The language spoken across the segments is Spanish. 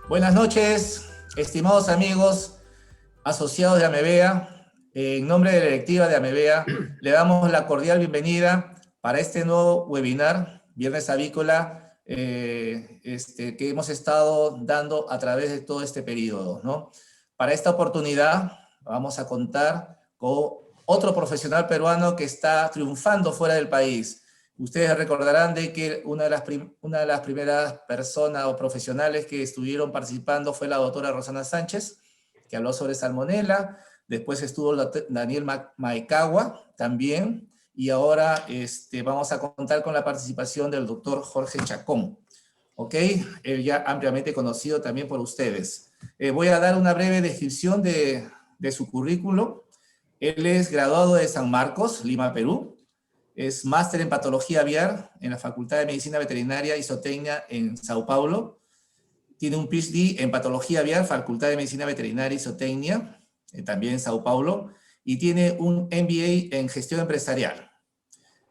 Buenas noches, estimados amigos, asociados de Amevea. En nombre de la directiva de Amevea, le damos la cordial bienvenida para este nuevo webinar, Viernes Avícola, que hemos estado dando a través de todo este periodo, ¿no? Para esta oportunidad vamos a contar con otro profesional peruano que está triunfando fuera del país. Ustedes recordarán de que una de las primeras personas o profesionales que estuvieron participando fue la doctora Rosana Sánchez, que habló sobre salmonela. Después estuvo Daniel Maecagua también. Y ahora vamos a contar con la participación del doctor Jorge Chacón. ¿Ok? Él ya ampliamente conocido también por ustedes. Voy a dar una breve descripción de su currículo. Él es graduado de San Marcos, Lima, Perú. Es máster en patología aviar en la Facultad de Medicina Veterinaria y Zootecnia en Sao Paulo. Tiene un PhD en patología aviar, Facultad de Medicina Veterinaria y Zootecnia, también en Sao Paulo. Y tiene un MBA en gestión empresarial.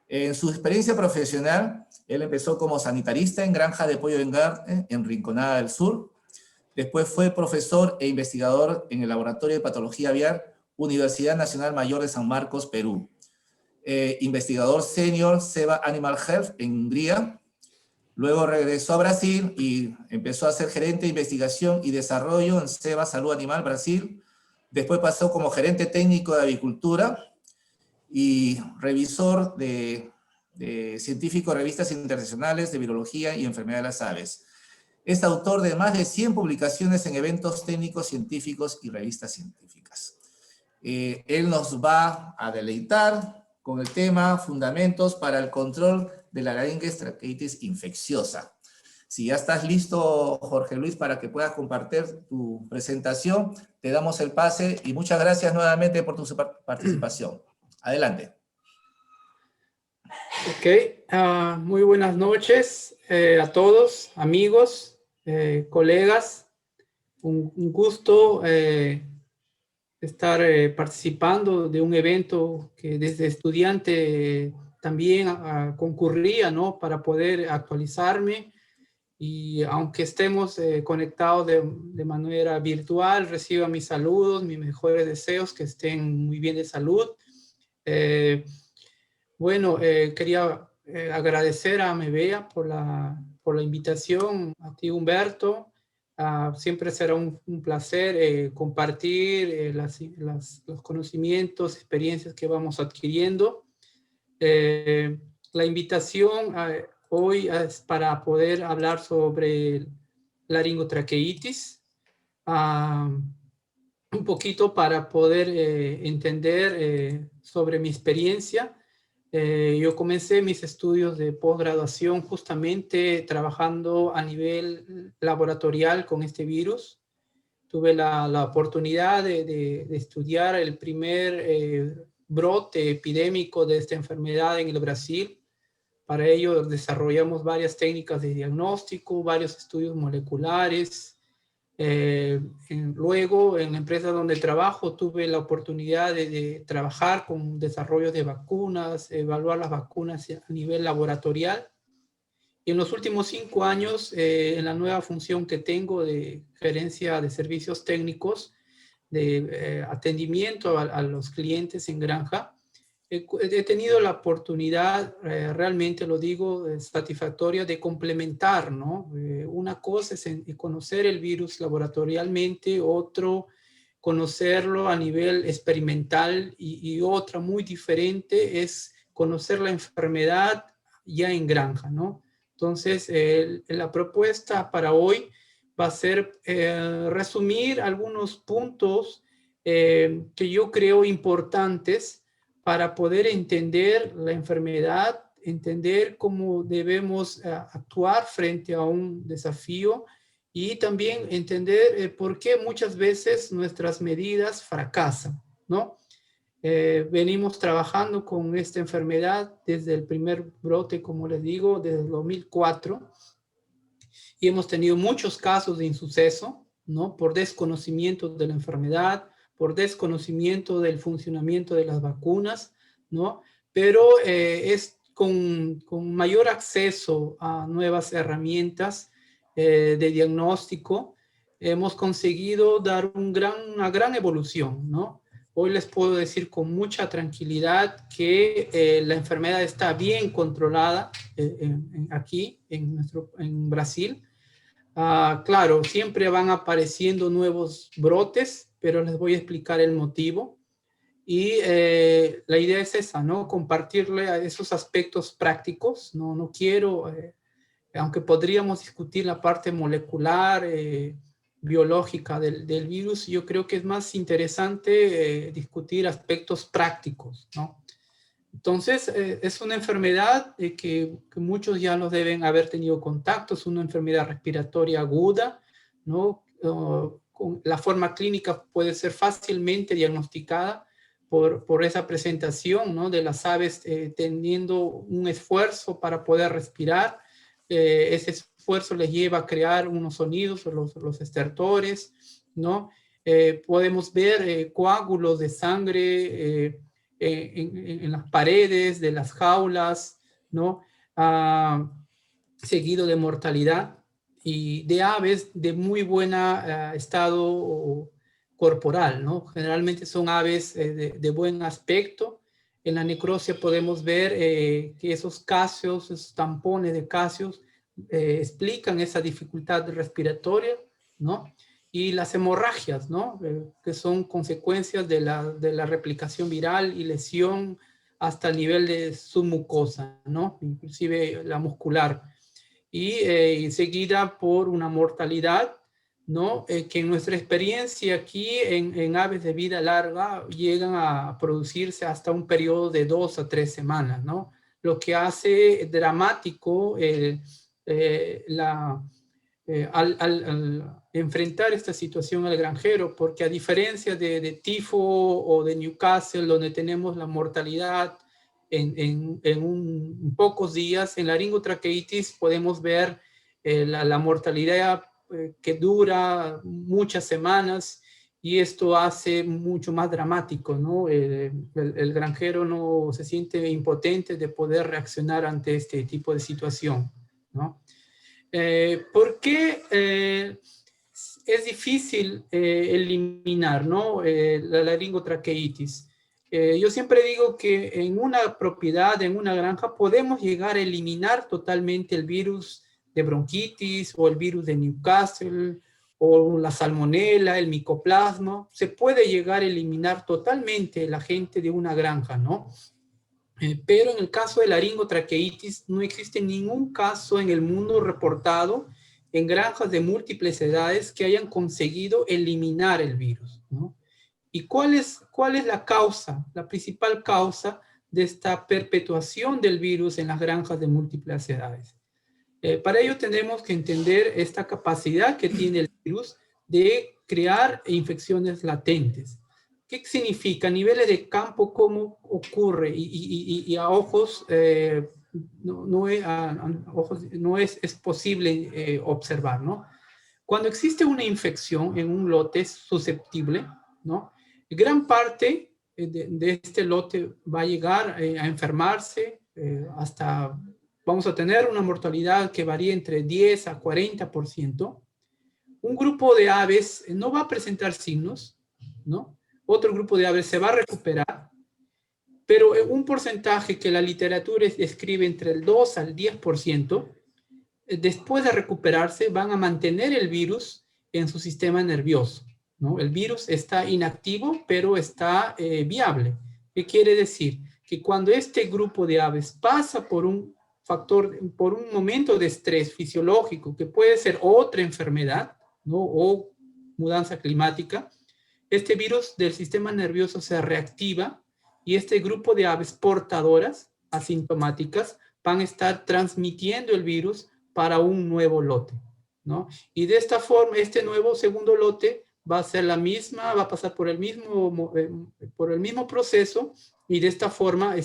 En su experiencia profesional, él empezó como sanitarista en Granja de Pollo Engarte, en Rinconada del Sur. Después fue profesor e investigador en el Laboratorio de Patología Aviar, Universidad Nacional Mayor de San Marcos, Perú. Investigador senior SEBA Animal Health en Hungría. Luego regresó a Brasil y empezó a ser gerente de investigación y desarrollo en SEBA Salud Animal Brasil. Después pasó como gerente técnico de avicultura y revisor de científico de revistas internacionales de virología y enfermedad de las aves. Es autor de más de 100 publicaciones en eventos técnicos, científicos y revistas científicas. Él nos va a deleitar con el tema Fundamentos para el control de la laringe traqueitis infecciosa. Si ya estás listo, Jorge Luis, para que puedas compartir tu presentación, te damos el pase y muchas gracias nuevamente por tu participación. Adelante. Ok, muy buenas noches a todos, amigos, colegas. Un gusto estar participando de un evento que desde estudiante también concurría, ¿no? Para poder actualizarme. Y aunque estemos conectados de manera virtual, reciba mis saludos, mis mejores deseos, que estén muy bien de salud. Bueno, quería agradecer a Amevea por la invitación, a ti Humberto. Siempre será un placer compartir los conocimientos, experiencias que vamos adquiriendo. La invitación hoy es para poder hablar sobre laringotraqueitis, un poquito para poder entender sobre mi experiencia. Yo comencé mis estudios de posgraduación justamente trabajando a nivel laboratorial con este virus. Tuve la oportunidad de estudiar el primer brote epidémico de esta enfermedad en el Brasil. Para ello desarrollamos varias técnicas de diagnóstico, varios estudios moleculares. Luego, en la empresa donde trabajo, tuve la oportunidad de trabajar con desarrollo de vacunas, evaluar las vacunas a nivel laboratorial. Y en los últimos 5 años, en la nueva función que tengo de gerencia de servicios técnicos, de atendimiento a los clientes en granja, he tenido la oportunidad, realmente lo digo, satisfactoria de complementar, ¿no? Una cosa es conocer el virus laboratorialmente, otro conocerlo a nivel experimental y otra muy diferente es conocer la enfermedad ya en granja, ¿no? Entonces, la propuesta para hoy va a ser resumir algunos puntos que yo creo importantes para poder entender la enfermedad, entender cómo debemos actuar frente a un desafío y también entender por qué muchas veces nuestras medidas fracasan, ¿no? Venimos trabajando con esta enfermedad desde el primer brote, como les digo, desde el 2004, y hemos tenido muchos casos de insuceso, ¿no? Por desconocimiento de la enfermedad, por desconocimiento del funcionamiento de las vacunas, ¿no? Pero es con mayor acceso a nuevas herramientas de diagnóstico, hemos conseguido dar una gran evolución, ¿no? Hoy les puedo decir con mucha tranquilidad que la enfermedad está bien controlada aquí en Brasil. Claro, siempre van apareciendo nuevos brotes, pero les voy a explicar el motivo. Y la idea es esa, ¿no? Compartirle a esos aspectos prácticos. No quiero, aunque podríamos discutir la parte molecular, biológica del virus, yo creo que es más interesante discutir aspectos prácticos, ¿no? Entonces, es una enfermedad que muchos ya lo deben haber tenido contacto, es una enfermedad respiratoria aguda, ¿no? La forma clínica puede ser fácilmente diagnosticada por esa presentación, ¿no? De las aves teniendo un esfuerzo para poder respirar. Ese esfuerzo les lleva a crear unos sonidos, los estertores, ¿no? Podemos ver coágulos de sangre en las paredes de las jaulas, ¿no? Seguido de mortalidad y de aves de muy buen estado corporal, ¿no? Generalmente son aves de buen aspecto. En la necropsia podemos ver que esos casios, esos tampones de casios, explican esa dificultad respiratoria, ¿no? Y las hemorragias, ¿no? Que son consecuencias de la replicación viral y lesión hasta el nivel de submucosa, ¿no? Inclusive la muscular. Y seguida por una mortalidad, ¿no? Que en nuestra experiencia aquí en aves de vida larga llegan a producirse hasta un periodo de 2 a 3 semanas, ¿no? Lo que hace dramático al enfrentar esta situación al granjero, porque a diferencia de tifo o de Newcastle, donde tenemos la mortalidad en pocos días, en laringotraqueitis podemos ver la mortalidad que dura muchas semanas, y esto hace mucho más dramático, ¿no? El granjero no se siente impotente de poder reaccionar ante este tipo de situación, ¿no? ¿Por qué es difícil eliminar, ¿no? La laringotraqueitis? Yo siempre digo que en una propiedad, en una granja, podemos llegar a eliminar totalmente el virus de bronquitis o el virus de Newcastle o la salmonela, el micoplasma. Se puede llegar a eliminar totalmente el agente de una granja, ¿no? Pero en el caso de laringotraqueitis no existe ningún caso en el mundo reportado en granjas de múltiples edades que hayan conseguido eliminar el virus, ¿no? ¿Y cuál es la causa, la principal causa de esta perpetuación del virus en las granjas de múltiples edades? Para ello tendremos que entender esta capacidad que tiene el virus de crear infecciones latentes. ¿Qué significa? A niveles de campo, ¿cómo ocurre? Y a ojos, no es posible observar, ¿no? Cuando existe una infección en un lote susceptible, ¿no? Gran parte de este lote va a llegar a enfermarse hasta, vamos a tener una mortalidad que varía entre 10 a 40%. Un grupo de aves no va a presentar signos, ¿no? Otro grupo de aves se va a recuperar, pero un porcentaje que la literatura describe entre el 2 al 10%, después de recuperarse van a mantener el virus en su sistema nervioso, ¿no? El virus está inactivo, pero está viable. ¿Qué quiere decir? Que cuando este grupo de aves pasa por un momento de estrés fisiológico, que puede ser otra enfermedad, ¿no? O mudanza climática, este virus del sistema nervioso se reactiva y este grupo de aves portadoras asintomáticas van a estar transmitiendo el virus para un nuevo lote, ¿no? Y de esta forma, este nuevo segundo lote va a ser la misma, va a pasar por el mismo proceso, y de esta forma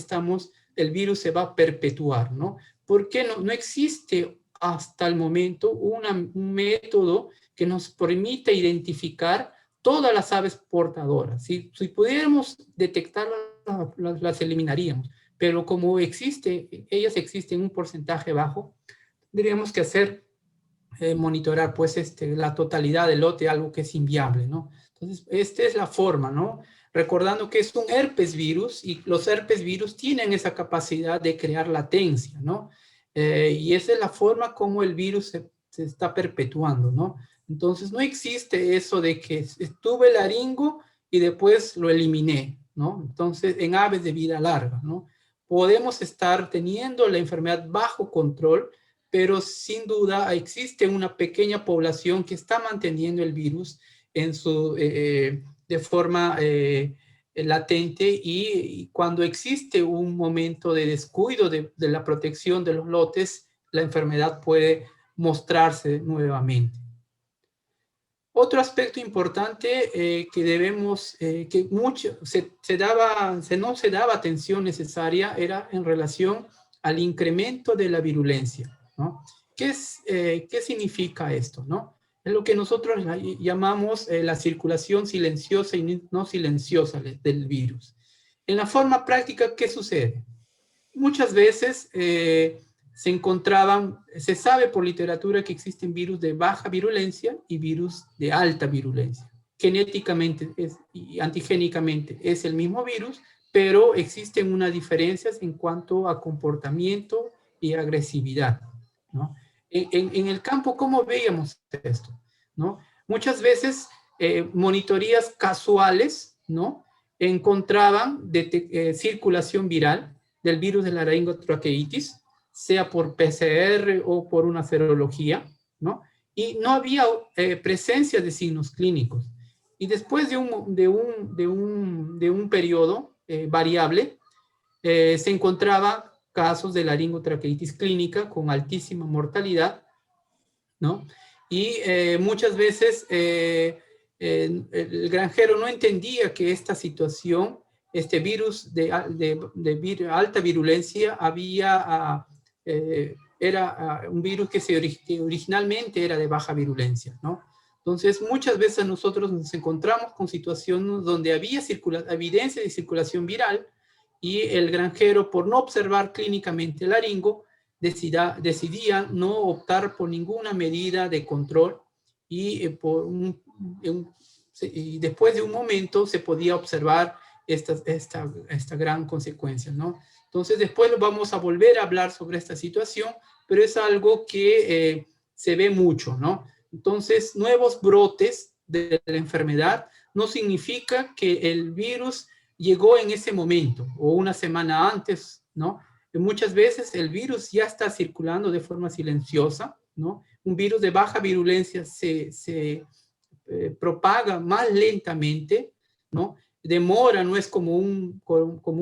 el virus se va a perpetuar, ¿no? Porque no existe hasta el momento un método que nos permita identificar todas las aves portadoras. Si pudiéramos detectarlas, las eliminaríamos, pero como ellas existen en un porcentaje bajo, tendríamos que hacer monitorar pues la totalidad del lote, algo que es inviable, ¿no? Entonces, esta es la forma, ¿no? Recordando que es un herpes virus y los herpes virus tienen esa capacidad de crear latencia, ¿no? Y esa es la forma como el virus se está perpetuando, ¿no? Entonces, no existe eso de que tuve laringo y después lo eliminé, ¿no? Entonces, en aves de vida larga, ¿no? Podemos estar teniendo la enfermedad bajo control, pero sin duda existe una pequeña población que está manteniendo el virus en de forma latente y cuando existe un momento de descuido de la protección de los lotes, la enfermedad puede mostrarse nuevamente. Otro aspecto importante que debemos, que mucho no se daba atención necesaria era en relación al incremento de la virulencia, ¿no? ¿Qué significa esto, no? Es lo que nosotros llamamos la circulación silenciosa y no silenciosa del virus. En la forma práctica, ¿qué sucede? Muchas veces se sabe por literatura que existen virus de baja virulencia y virus de alta virulencia. Genéticamente y antigénicamente es el mismo virus, pero existen unas diferencias en cuanto a comportamiento y agresividad, ¿no? En el campo, ¿cómo veíamos esto, ¿no? Muchas veces monitorías casuales, ¿no? Encontraban circulación viral del virus de la laringotraqueitis, sea por PCR o por una serología, ¿no? Y no había presencia de signos clínicos. Y después de un periodo variable, se encontraba casos de laringotraqueitis clínica con altísima mortalidad, ¿no? Y muchas veces el granjero no entendía que esta situación, este virus de alta virulencia, era un virus que originalmente era de baja virulencia, ¿no? Entonces, muchas veces nosotros nos encontramos con situaciones donde había evidencia de circulación viral y el granjero, por no observar clínicamente el laringo, decidía no optar por ninguna medida de control y, y después de un momento se podía observar esta gran consecuencia, ¿no? Entonces después vamos a volver a hablar sobre esta situación, pero es algo que se ve mucho, ¿no? Entonces, nuevos brotes de la enfermedad no significa que el virus llegó en ese momento o una semana antes, ¿no? Muchas veces el virus ya está circulando de forma silenciosa, ¿no? Un virus de baja virulencia se propaga más lentamente, ¿no? Demora, no es como un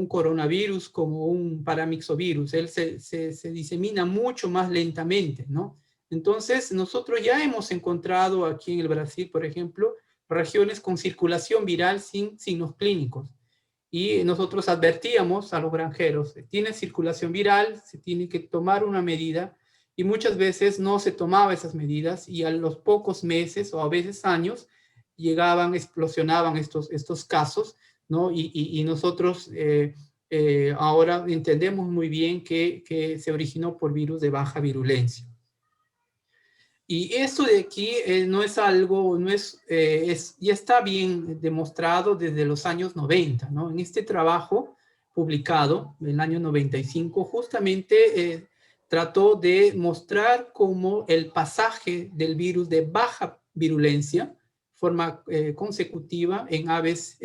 coronavirus, como un paramyxovirus, él se disemina mucho más lentamente, ¿no? Entonces, nosotros ya hemos encontrado aquí en el Brasil, por ejemplo, regiones con circulación viral sin signos clínicos. Y nosotros advertíamos a los granjeros, tiene circulación viral, se tiene que tomar una medida, y muchas veces no se tomaba esas medidas, y a los pocos meses o a veces años explosionaban estos casos, ¿no? Y nosotros ahora entendemos muy bien que se originó por virus de baja virulencia. Y esto de aquí no es algo, ya está bien demostrado desde los años 90, ¿no? En este trabajo publicado en el año 95, justamente trató de mostrar cómo el pasaje del virus de baja virulencia, forma consecutiva en aves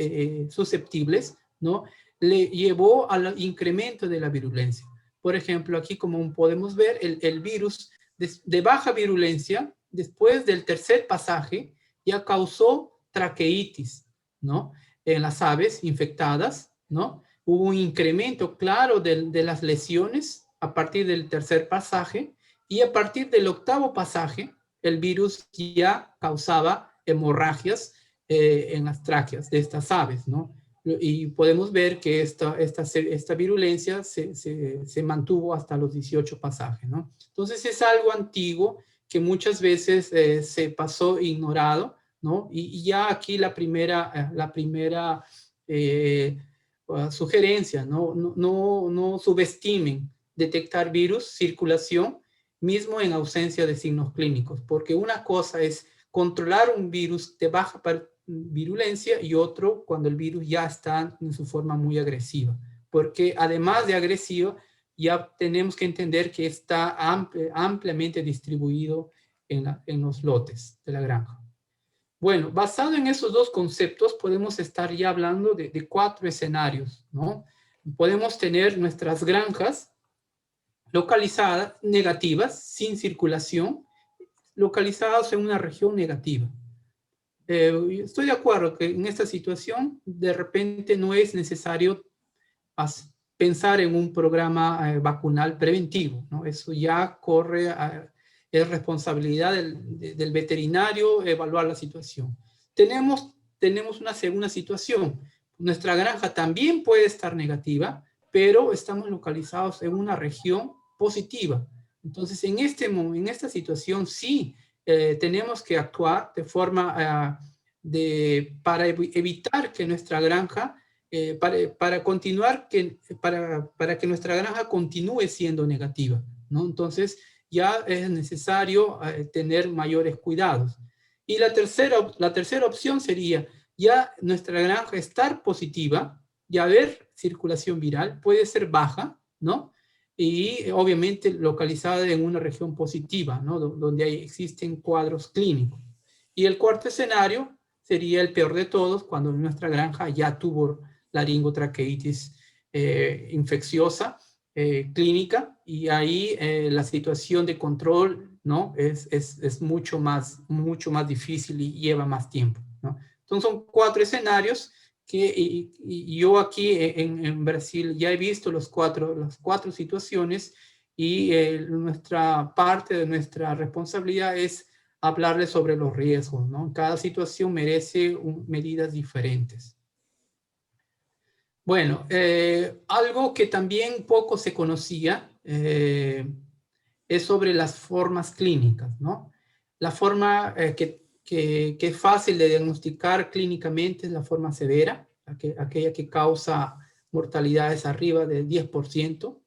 susceptibles, ¿no? Le llevó al incremento de la virulencia. Por ejemplo, aquí como podemos ver, el virus de baja virulencia, después del tercer pasaje, ya causó traqueitis, ¿no? En las aves infectadas, ¿no? Hubo un incremento claro de las lesiones a partir del tercer pasaje, y a partir del octavo pasaje, el virus ya causaba hemorragias en las tráqueas de estas aves, ¿no? Y podemos ver que esta virulencia se mantuvo hasta los 18 pasajes, ¿no? Entonces es algo antiguo que muchas veces se pasó ignorado, ¿no? Y ya aquí la primera sugerencia, ¿no? No subestimen detectar virus, circulación, mismo en ausencia de signos clínicos, porque una cosa es controlar un virus de baja virulencia y otro cuando el virus ya está en su forma muy agresiva, porque además de agresiva, ya tenemos que entender que está ampliamente distribuido en los lotes de la granja. Bueno, basado en esos dos conceptos, podemos estar ya hablando de 4 escenarios, ¿no? Podemos tener nuestras granjas localizadas, negativas, sin circulación, localizadas en una región negativa. Estoy de acuerdo que en esta situación, de repente no es necesario pensar en un programa vacunal preventivo, ¿no? Eso ya es responsabilidad del veterinario evaluar la situación. Tenemos una segunda situación. Nuestra granja también puede estar negativa, pero estamos localizados en una región positiva. Entonces, en esta situación sí tenemos que actuar de forma para evitar que nuestra granja para que nuestra granja continúe siendo negativa, ¿no? Entonces ya es necesario tener mayores cuidados. Y la tercera opción sería ya nuestra granja estar positiva, ya haber circulación viral, puede ser baja, ¿no? Y obviamente localizada en una región positiva, ¿no? Donde existen cuadros clínicos. Y el cuarto escenario sería el peor de todos, cuando nuestra granja ya tuvo laringotraqueitis infecciosa clínica, y ahí la situación de control, ¿no? es mucho más difícil y lleva más tiempo, ¿no? Entonces son 4 escenarios y yo aquí en Brasil ya he visto las cuatro situaciones, y nuestra parte de nuestra responsabilidad es hablarles sobre los riesgos, ¿no? Cada situación merece medidas diferentes. Bueno, algo que también poco se conocía es sobre las formas clínicas, ¿no? La forma que es fácil de diagnosticar clínicamente es la forma severa, aquella que causa mortalidades arriba del 10%,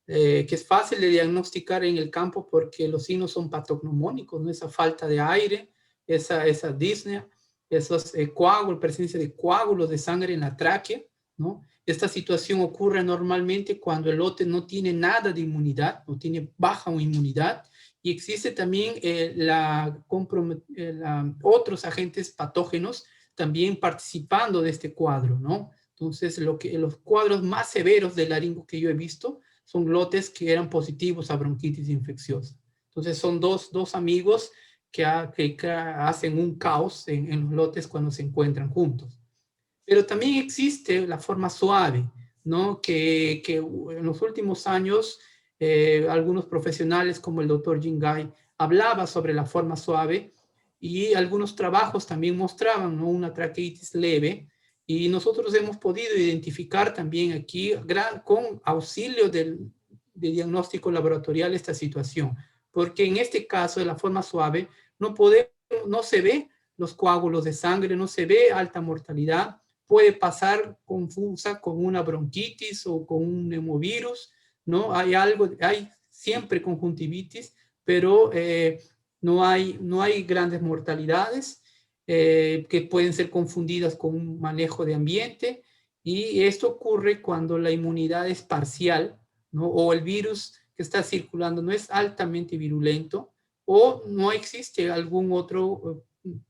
que es fácil de diagnosticar en el campo porque los signos son patognomónicos, ¿no? Esa falta de aire, esa disnea, esos coágulos, presencia de coágulos de sangre en la tráquea, ¿no? Esta situación ocurre normalmente cuando el lote no tiene nada de inmunidad, no tiene baja inmunidad, y existe también otros agentes patógenos también participando de este cuadro, ¿no? Entonces, los cuadros más severos de laringo que yo he visto son lotes que eran positivos a bronquitis infecciosa. Entonces, son dos amigos que hacen un caos en los lotes cuando se encuentran juntos. Pero también existe la forma suave, ¿no? Que en los últimos años algunos profesionales como el doctor Jingay hablaba sobre la forma suave, y algunos trabajos también mostraban, ¿no? Una traqueitis leve, y nosotros hemos podido identificar también aquí con auxilio de diagnóstico laboratorial esta situación, porque en este caso de la forma suave no se ve los coágulos de sangre, no se ve alta mortalidad, puede pasar confusa con una bronquitis o con un neumovirus, ¿no? Hay siempre conjuntivitis, pero no hay grandes mortalidades que pueden ser confundidas con un manejo de ambiente, y esto ocurre cuando la inmunidad es parcial, ¿no? O el virus que está circulando no es altamente virulento, o no existe algún otro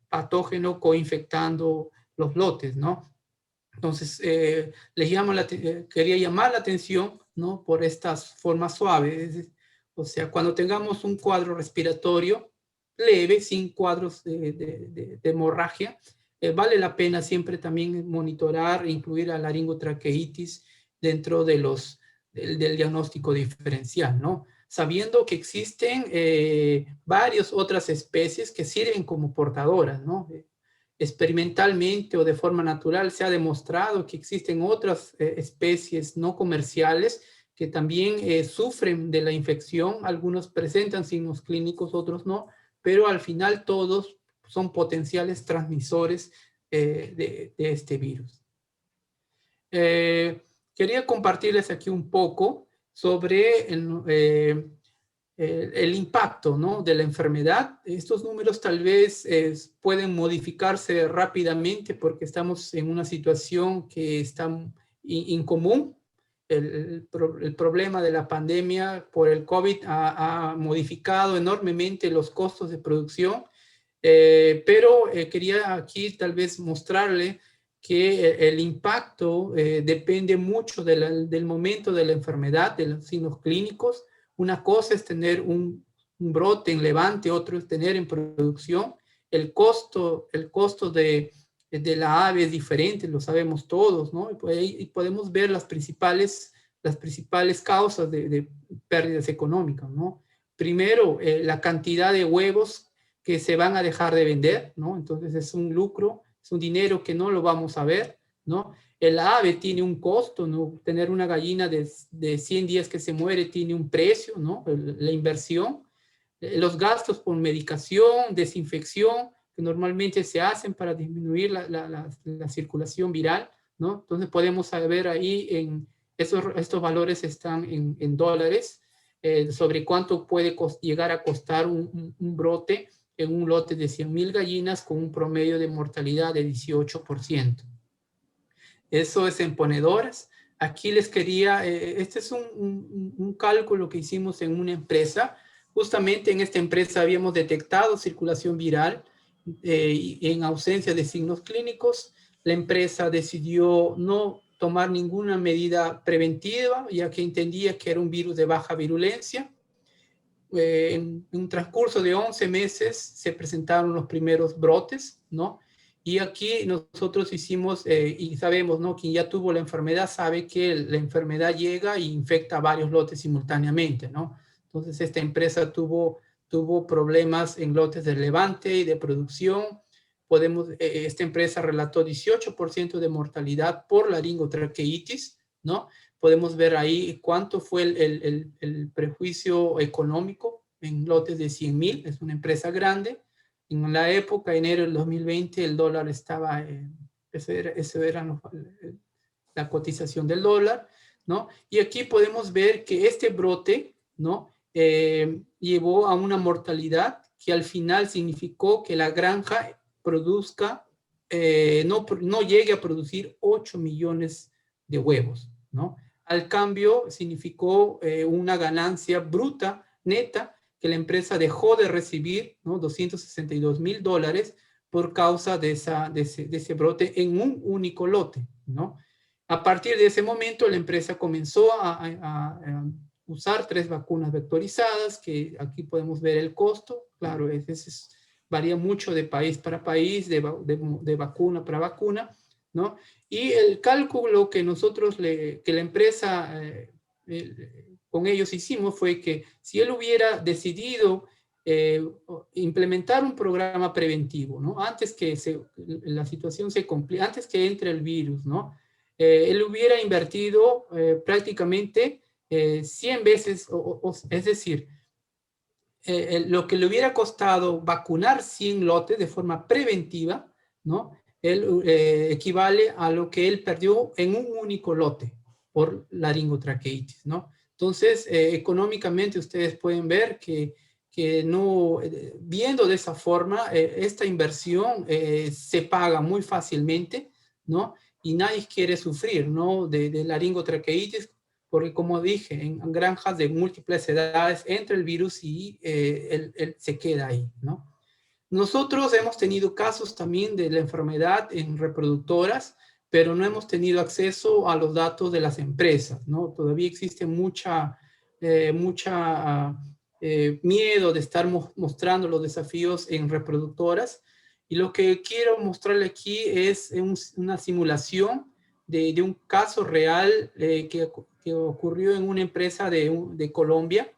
patógeno coinfectando los lotes, ¿no? Entonces, quería llamar la atención, ¿no? Por estas formas suaves. O sea, cuando tengamos un cuadro respiratorio leve, sin cuadros de hemorragia, vale la pena siempre también monitorar e incluir a laringotraqueitis dentro del diagnóstico diferencial, ¿no? Sabiendo que existen varias otras especies que sirven como portadoras, ¿no? Experimentalmente o de forma natural se ha demostrado que existen otras especies no comerciales que también sufren de la infección. Algunos presentan signos clínicos, otros no, pero al final todos son potenciales transmisores de este virus. Quería compartirles aquí un poco sobre el impacto, ¿no?, de la enfermedad. Estos números tal vez pueden modificarse rápidamente porque estamos en una situación que está incomún. El problema de la pandemia por el COVID ha modificado enormemente los costos de producción, pero quería aquí tal vez mostrarle que el impacto depende mucho del momento de la enfermedad, de los signos clínicos. Una cosa es tener un brote en levante, otro es tener en producción. El costo de la ave es diferente, lo sabemos todos, ¿no? Y podemos ver las principales causas de pérdidas económicas, ¿no? Primero, la cantidad de huevos que se van a dejar de vender, ¿no? Entonces es un lucro, es un dinero que no lo vamos a ver, ¿no? El ave tiene un costo, ¿no? Tener una gallina de 100 días que se muere tiene un precio, ¿no? La inversión, los gastos por medicación, desinfección, que normalmente se hacen para disminuir la circulación viral, ¿no? Entonces podemos saber ahí, estos valores están en dólares, sobre cuánto puede llegar a costar un brote en un lote de 100,000 gallinas con un promedio de mortalidad de 18%. Eso es en ponedoras. Aquí les quería, este es un cálculo que hicimos en una empresa. Justamente en esta empresa habíamos detectado circulación viral en ausencia de signos clínicos. La empresa decidió no tomar ninguna medida preventiva, ya que entendía que era un virus de baja virulencia. En un transcurso de 11 meses se presentaron los primeros brotes, ¿no? Y aquí nosotros hicimos, y sabemos, ¿no?, quien ya tuvo la enfermedad sabe que la enfermedad llega e infecta a varios lotes simultáneamente, ¿no? Entonces esta empresa tuvo problemas en lotes de levante y de producción. Esta empresa relató 18% de mortalidad por laringotraqueitis, ¿no? Podemos ver ahí cuánto fue el prejuicio económico en lotes de 100,000. Es una empresa grande. En la época, enero del 2020, el dólar estaba, eso era la cotización del dólar, ¿no? Y aquí podemos ver que este brote, ¿no?, llevó a una mortalidad que al final significó que la granja produzca, no llegue a producir 8 millones de huevos, ¿no? Al cambio, significó una ganancia bruta, neta, que la empresa dejó de recibir, ¿no?, $262,000 por causa de ese brote en un único lote, ¿no? A partir de ese momento, la empresa comenzó a usar 3 vacunas vectorizadas, que aquí podemos ver el costo. Claro, varía mucho de país para país, de vacuna para vacuna, ¿no? Y el cálculo que que la empresa con ellos hicimos fue que si él hubiera decidido implementar un programa preventivo, ¿no?, antes que la situación se complique, antes que entre el virus, ¿no?, él hubiera invertido prácticamente 100 veces, es decir, lo que le hubiera costado vacunar 100 lotes de forma preventiva, ¿no?, él equivale a lo que él perdió en un único lote por laringotraqueitis, ¿no? Entonces, económicamente ustedes pueden ver que no, viendo de esa forma, esta inversión se paga muy fácilmente, ¿no? Y nadie quiere sufrir, ¿no?, de laringotraqueitis, porque como dije, en granjas de múltiples edades entra el virus y él se queda ahí, ¿no? Nosotros hemos tenido casos también de la enfermedad en reproductoras, pero no hemos tenido acceso a los datos de las empresas, ¿no? Todavía existe mucha miedo de estar mostrando los desafíos en reproductoras. Y lo que quiero mostrarle aquí es una simulación de un caso real que ocurrió en una empresa de Colombia.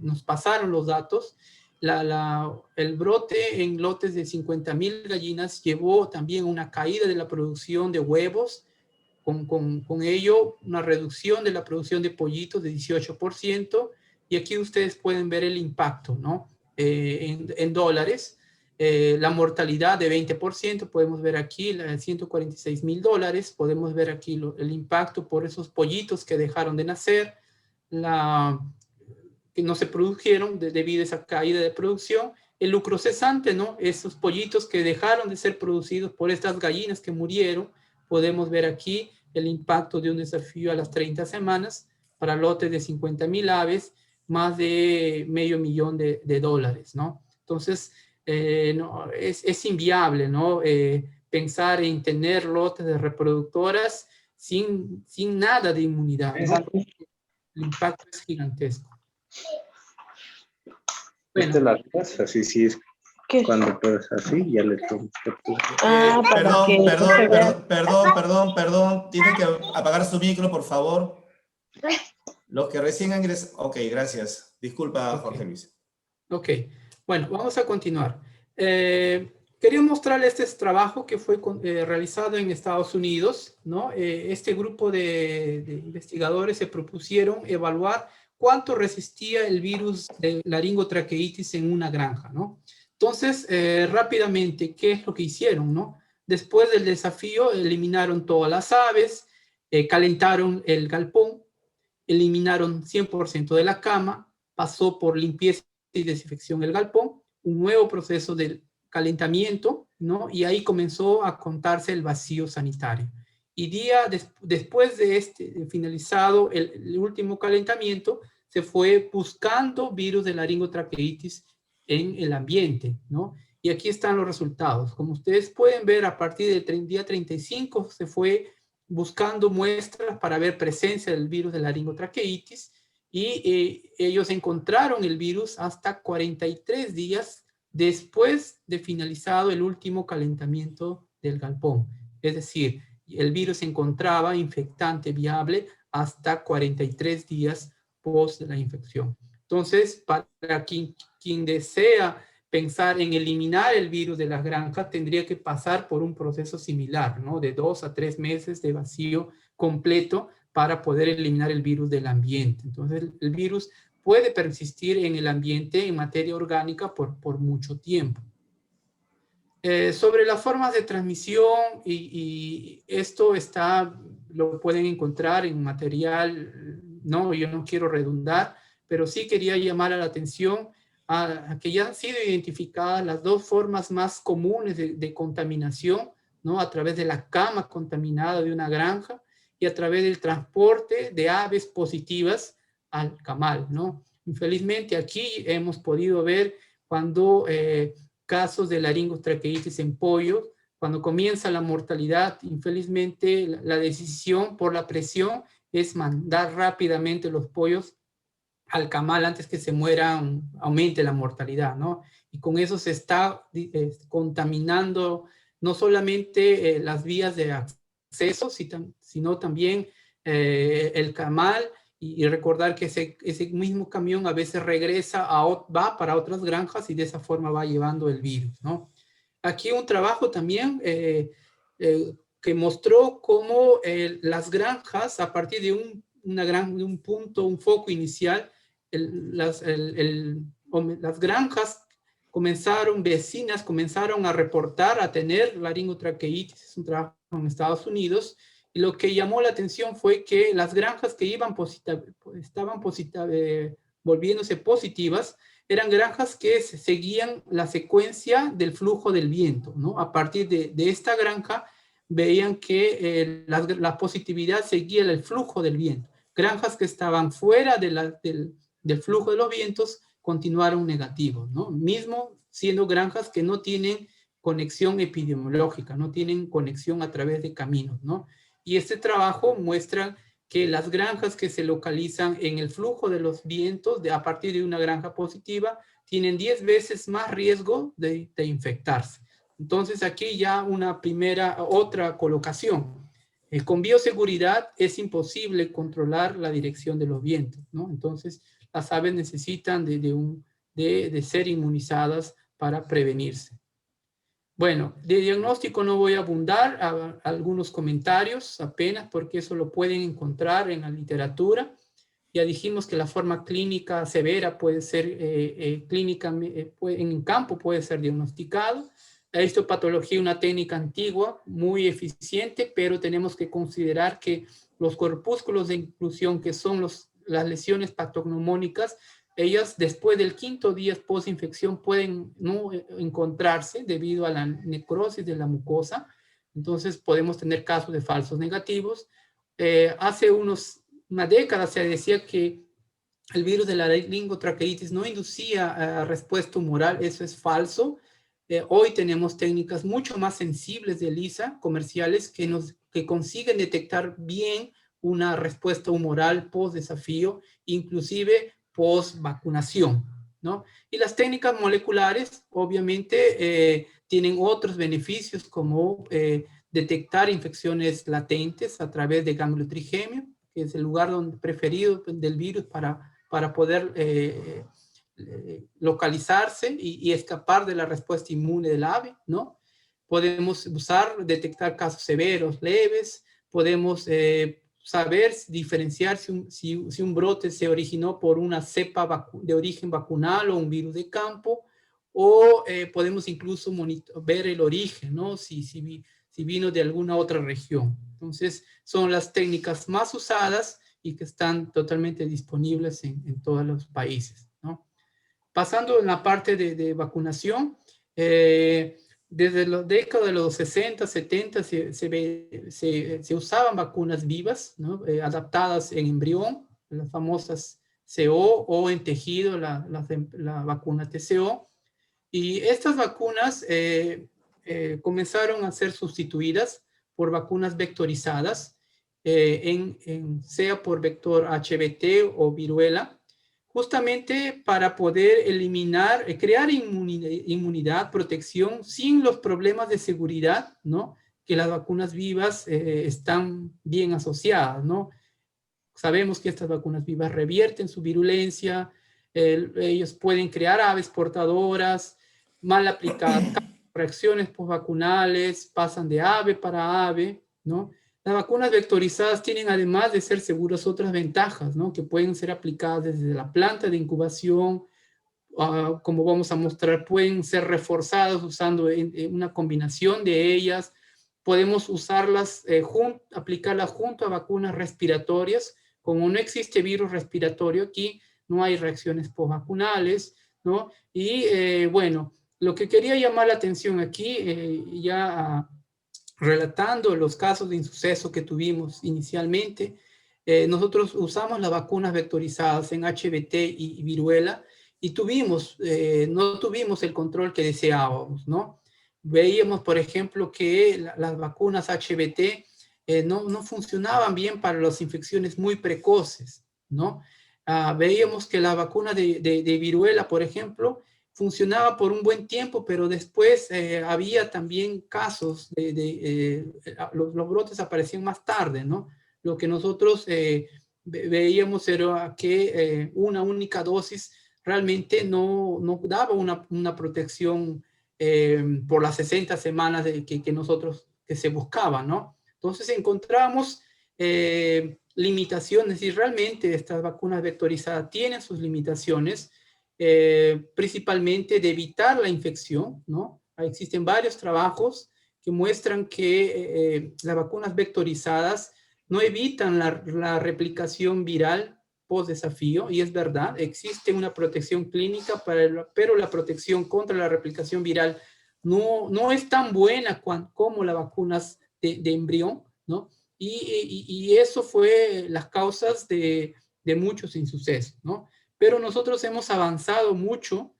Nos pasaron los datos. El brote en lotes de 50,000 gallinas llevó también una caída de la producción de huevos, con ello una reducción de la producción de pollitos de 18%, y aquí ustedes pueden ver el impacto, ¿no?, en dólares. La mortalidad de 20%, podemos ver aquí $146,000, podemos ver aquí el impacto por esos pollitos que dejaron de nacer, que no se produjeron debido a esa caída de producción. El lucro cesante, ¿no? Esos pollitos que dejaron de ser producidos por estas gallinas que murieron. Podemos ver aquí el impacto de un desafío a las 30 semanas para lotes de 50.000 aves, más de $500.000 de dólares, ¿no? Entonces, no, es inviable, ¿no? Pensar en tener lotes de reproductoras sin nada de inmunidad, ¿no? El impacto es gigantesco. Esta es la cosa, sí, es ¿Qué? cuando puedes así, ya le tomas captura. Para que se vea. Perdón. Tiene que apagar su micro, por favor. Los que recién ingresan. Ok, gracias. Disculpa, Ok. Jorge Luis. Ok, bueno, vamos a continuar. Quería mostrarles este trabajo que fue realizado en Estados Unidos, ¿no? Este grupo de investigadores se propusieron evaluar cuánto resistía el virus de laringotraqueitis en una granja, ¿no? Entonces, rápidamente, ¿qué es lo que hicieron, no? Después del desafío, eliminaron todas las aves, calentaron el galpón, eliminaron 100% de la cama, pasó por limpieza y desinfección el galpón, un nuevo proceso de calentamiento, ¿no? Y ahí comenzó a contarse el vacío sanitario. Y después de finalizado el último calentamiento, se fue buscando virus de laringotraqueitis en el ambiente, ¿no? Y aquí están los resultados. Como ustedes pueden ver, a partir del día 35 se fue buscando muestras para ver presencia del virus de laringotraqueitis y ellos encontraron el virus hasta 43 días después de finalizado el último calentamiento del galpón. Es decir, el virus se encontraba infectante viable hasta 43 días post la infección. Entonces, para quien desea pensar en eliminar el virus de las granjas, tendría que pasar por un proceso similar, ¿no? De 2 a 3 meses de vacío completo para poder eliminar el virus del ambiente. Entonces, el virus puede persistir en el ambiente en materia orgánica por mucho tiempo. Sobre las formas de transmisión, y esto lo pueden encontrar en material, no, yo no quiero redundar, pero sí quería llamar a la atención a que ya han sido identificadas las dos formas más comunes de contaminación, ¿no? A través de la cama contaminada de una granja y a través del transporte de aves positivas al camal, ¿no? Infelizmente aquí hemos podido ver cuando casos de laringotraqueitis en pollos, cuando comienza la mortalidad, infelizmente la decisión por la presión es mandar rápidamente los pollos al camal antes que se mueran, aumente la mortalidad, ¿no? Y con eso se está contaminando no solamente las vías de acceso, sino también el camal, y recordar que ese mismo camión a veces va para otras granjas y de esa forma va llevando el virus, ¿no? Aquí un trabajo también que mostró cómo las granjas, a partir de un punto, un foco inicial, las granjas vecinas comenzaron a reportar a tener laringotraqueitis. Es un trabajo en Estados Unidos, y lo que llamó la atención fue que las granjas que estaban volviéndose positivas eran granjas que seguían la secuencia del flujo del viento, ¿no? A partir de esta granja veían que la positividad seguía el flujo del viento. Granjas que estaban fuera del flujo de los vientos continuaron negativos, ¿no? Mismo siendo granjas que no tienen conexión epidemiológica, no tienen conexión a través de caminos, ¿no? Y este trabajo muestra que las granjas que se localizan en el flujo de los vientos a partir de una granja positiva tienen 10 veces más riesgo de infectarse. Entonces aquí ya otra colocación. Con bioseguridad es imposible controlar la dirección de los vientos, ¿no? Entonces las aves necesitan de ser inmunizadas para prevenirse. Bueno, de diagnóstico no voy a abundar, algunos comentarios apenas, porque eso lo pueden encontrar en la literatura. Ya dijimos que la forma clínica severa puede ser en campo puede ser diagnosticado. La histopatología, una técnica antigua, muy eficiente, pero tenemos que considerar que los corpúsculos de inclusión, que son las lesiones patognomónicas, ellas después del 5º día post-infección pueden no encontrarse debido a la necrosis de la mucosa. Entonces podemos tener casos de falsos negativos. Hace una década se decía que el virus de la laringotraqueitis no inducía respuesta humoral. Eso es falso. Hoy tenemos técnicas mucho más sensibles de ELISA, comerciales, que consiguen detectar bien una respuesta humoral post-desafío, inclusive post-vacunación, ¿no? Y las técnicas moleculares, obviamente, tienen otros beneficios como detectar infecciones latentes a través de gangliotrigemio, que es el lugar preferido del virus para poder localizarse y escapar de la respuesta inmune del ave, ¿no? Podemos detectar casos severos, leves, podemos saber diferenciar si un brote se originó por una cepa de origen vacunal o un virus de campo, o podemos incluso ver el origen, ¿no? Si vino de alguna otra región. Entonces, son las técnicas más usadas y que están totalmente disponibles en todos los países, ¿no? Pasando en la parte de vacunación, desde la década de los 60, 70 se usaban vacunas vivas, ¿no? Adaptadas en embrión, las famosas CO, o en tejido, la vacuna TCO. Y estas vacunas comenzaron a ser sustituidas por vacunas vectorizadas, sea por vector HBT o viruela, justamente para poder crear inmunidad, protección, sin los problemas de seguridad, ¿no? Que las vacunas vivas están bien asociadas, ¿no? Sabemos que estas vacunas vivas revierten su virulencia, ellos pueden crear aves portadoras, mal aplicadas, reacciones postvacunales, pasan de ave para ave, ¿no? Las vacunas vectorizadas tienen, además de ser seguras, otras ventajas, ¿no? Que pueden ser aplicadas desde la planta de incubación, como vamos a mostrar, pueden ser reforzadas usando una combinación de ellas. Podemos usarlas, aplicarlas junto a vacunas respiratorias. Como no existe virus respiratorio aquí, no hay reacciones postvacunales, ¿no? Y bueno, lo que quería llamar la atención aquí, relatando los casos de insuceso que tuvimos inicialmente, nosotros usamos las vacunas vectorizadas en HBT y viruela, y no tuvimos el control que deseábamos, ¿no? Veíamos, por ejemplo, que las vacunas HBT no funcionaban bien para las infecciones muy precoces, ¿no? Veíamos que la vacuna de viruela, por ejemplo, funcionaba por un buen tiempo, pero después había también casos los brotes aparecían más tarde, ¿no? Lo que nosotros veíamos era que una única dosis realmente no daba una protección por las 60 semanas que se buscaba, ¿no? Entonces encontramos limitaciones, y realmente estas vacunas vectorizadas tienen sus limitaciones, principalmente de evitar la infección, ¿no? Existen varios trabajos que muestran que las vacunas vectorizadas no evitan la replicación viral post-desafío, y es verdad, existe una protección clínica, pero la protección contra la replicación viral no es tan buena como las vacunas de embrión, ¿no? Y eso fue las causas de muchos insucesos, ¿no? Pero nosotros hemos avanzado mucho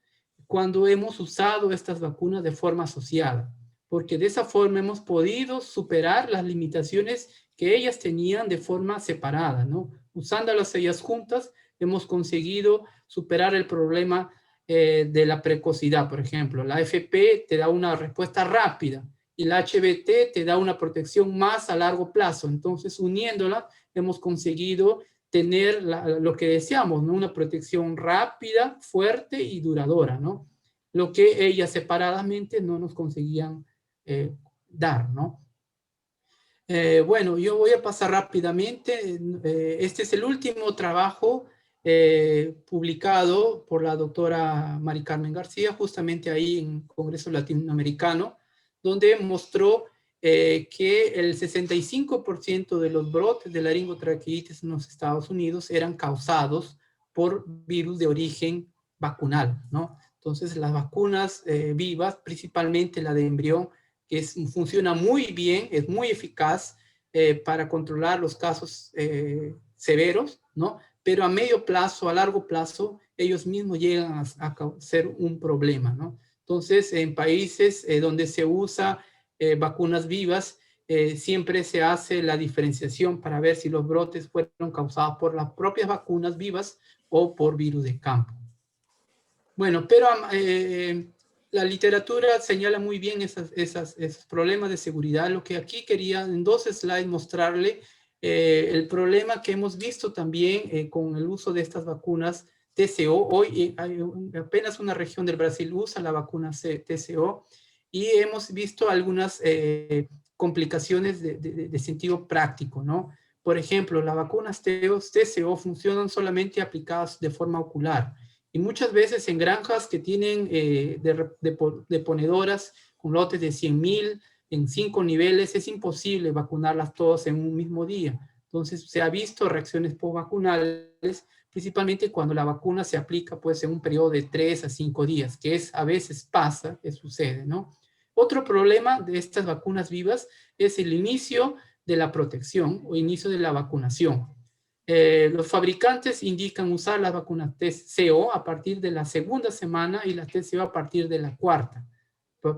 cuando hemos usado estas vacunas de forma asociada, porque de esa forma hemos podido superar las limitaciones que ellas tenían de forma separada, ¿no? Usándolas ellas juntas, hemos conseguido superar el problema de la precocidad, por ejemplo. La AFP te da una respuesta rápida y la HBT te da una protección más a largo plazo. Entonces, uniéndola, hemos conseguido tener lo que deseamos, ¿no? Una protección rápida, fuerte y duradora, ¿no? Lo que ellas separadamente no nos conseguían dar, ¿no? Bueno, yo voy a pasar rápidamente. Este es el último trabajo publicado por la doctora Mari Carmen García, justamente ahí en Congreso Latinoamericano, donde mostró que el 65% de los brotes de laringotraqueitis en los Estados Unidos eran causados por virus de origen vacunal, ¿no? Entonces, las vacunas vivas, principalmente la de embrión, que funciona muy bien, es muy eficaz para controlar los casos severos, ¿no? Pero a medio plazo, a largo plazo, ellos mismos llegan a ser un problema, ¿no? Entonces, en países donde se usa vacunas vivas, siempre se hace la diferenciación para ver si los brotes fueron causados por las propias vacunas vivas o por virus de campo. Bueno, pero la literatura señala muy bien esos problemas de seguridad. Lo que aquí quería en 2 slides mostrarle el problema que hemos visto también con el uso de estas vacunas TCO. Hoy hay apenas una región del Brasil usa la vacuna TCO y hemos visto algunas complicaciones de sentido práctico, ¿no? Por ejemplo, las vacunas TCO funcionan solamente aplicadas de forma ocular. Y muchas veces en granjas que tienen deponedoras con lotes de 100.000 en 5 niveles, es imposible vacunarlas todas en un mismo día. Entonces se ha visto reacciones postvacunales, principalmente cuando la vacuna se aplica pues en un periodo de 3 a 5 días, que a veces pasa, que sucede, ¿no? Otro problema de estas vacunas vivas es el inicio de la protección o inicio de la vacunación. Los fabricantes indican usar las vacunas TCO a partir de la 2ª semana y la TCO a partir de la 4ª,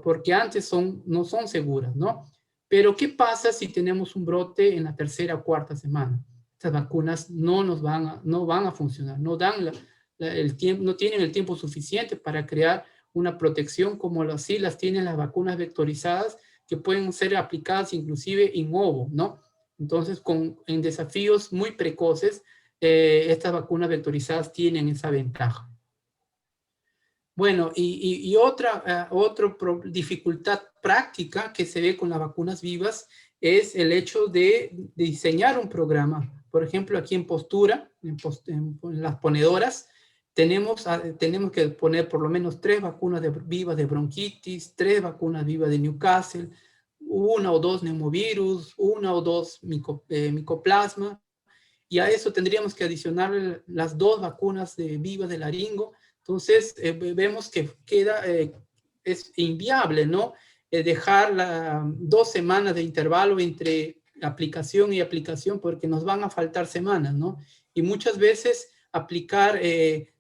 porque antes no son seguras, ¿no? Pero ¿qué pasa si tenemos un brote en la 3ª o 4ª semana? Estas vacunas no van a funcionar, no tienen el tiempo suficiente para crear una protección como así las tienen las vacunas vectorizadas que pueden ser aplicadas inclusive in ovo, ¿no? Entonces, en desafíos muy precoces, estas vacunas vectorizadas tienen esa ventaja. Bueno, y otra dificultad práctica que se ve con las vacunas vivas es el hecho de diseñar un programa. Por ejemplo, aquí en postura, en las ponedoras, tenemos que poner por lo menos 3 vacunas vivas de bronquitis, 3 vacunas vivas de Newcastle, 1 o 2 neumovirus, 1 o 2 micoplasma, y a eso tendríamos que adicionar las 2 vacunas vivas de laringo. Entonces, vemos que es inviable, ¿no? Dejar 2 semanas de intervalo entre aplicación y aplicación porque nos van a faltar semanas, ¿no? Y muchas veces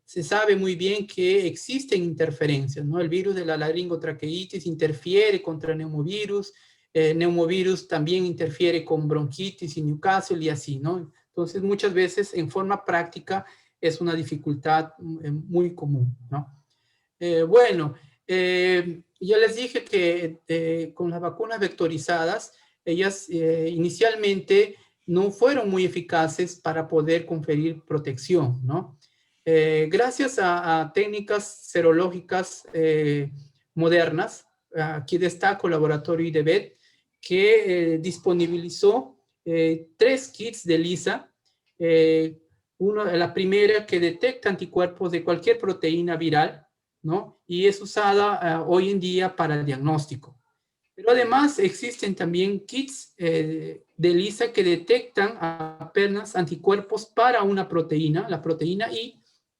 se sabe muy bien que existen interferencias, ¿no? El virus de la laringotraqueitis interfiere contra neumovirus, neumovirus también interfiere con bronquitis y Newcastle y así, ¿no? Entonces, muchas veces en forma práctica es una dificultad muy común, ¿no? Bueno, ya les dije que con las vacunas vectorizadas, ellas inicialmente no fueron muy eficaces para poder conferir protección, ¿no? Gracias a técnicas serológicas modernas, aquí destaco el laboratorio IDBET, que disponibilizó 3 kits de ELISA. La primera que detecta anticuerpos de cualquier proteína viral, ¿no? Y es usada hoy en día para el diagnóstico. Pero además existen también kits de ELISA que detectan apenas anticuerpos para una proteína, la proteína I,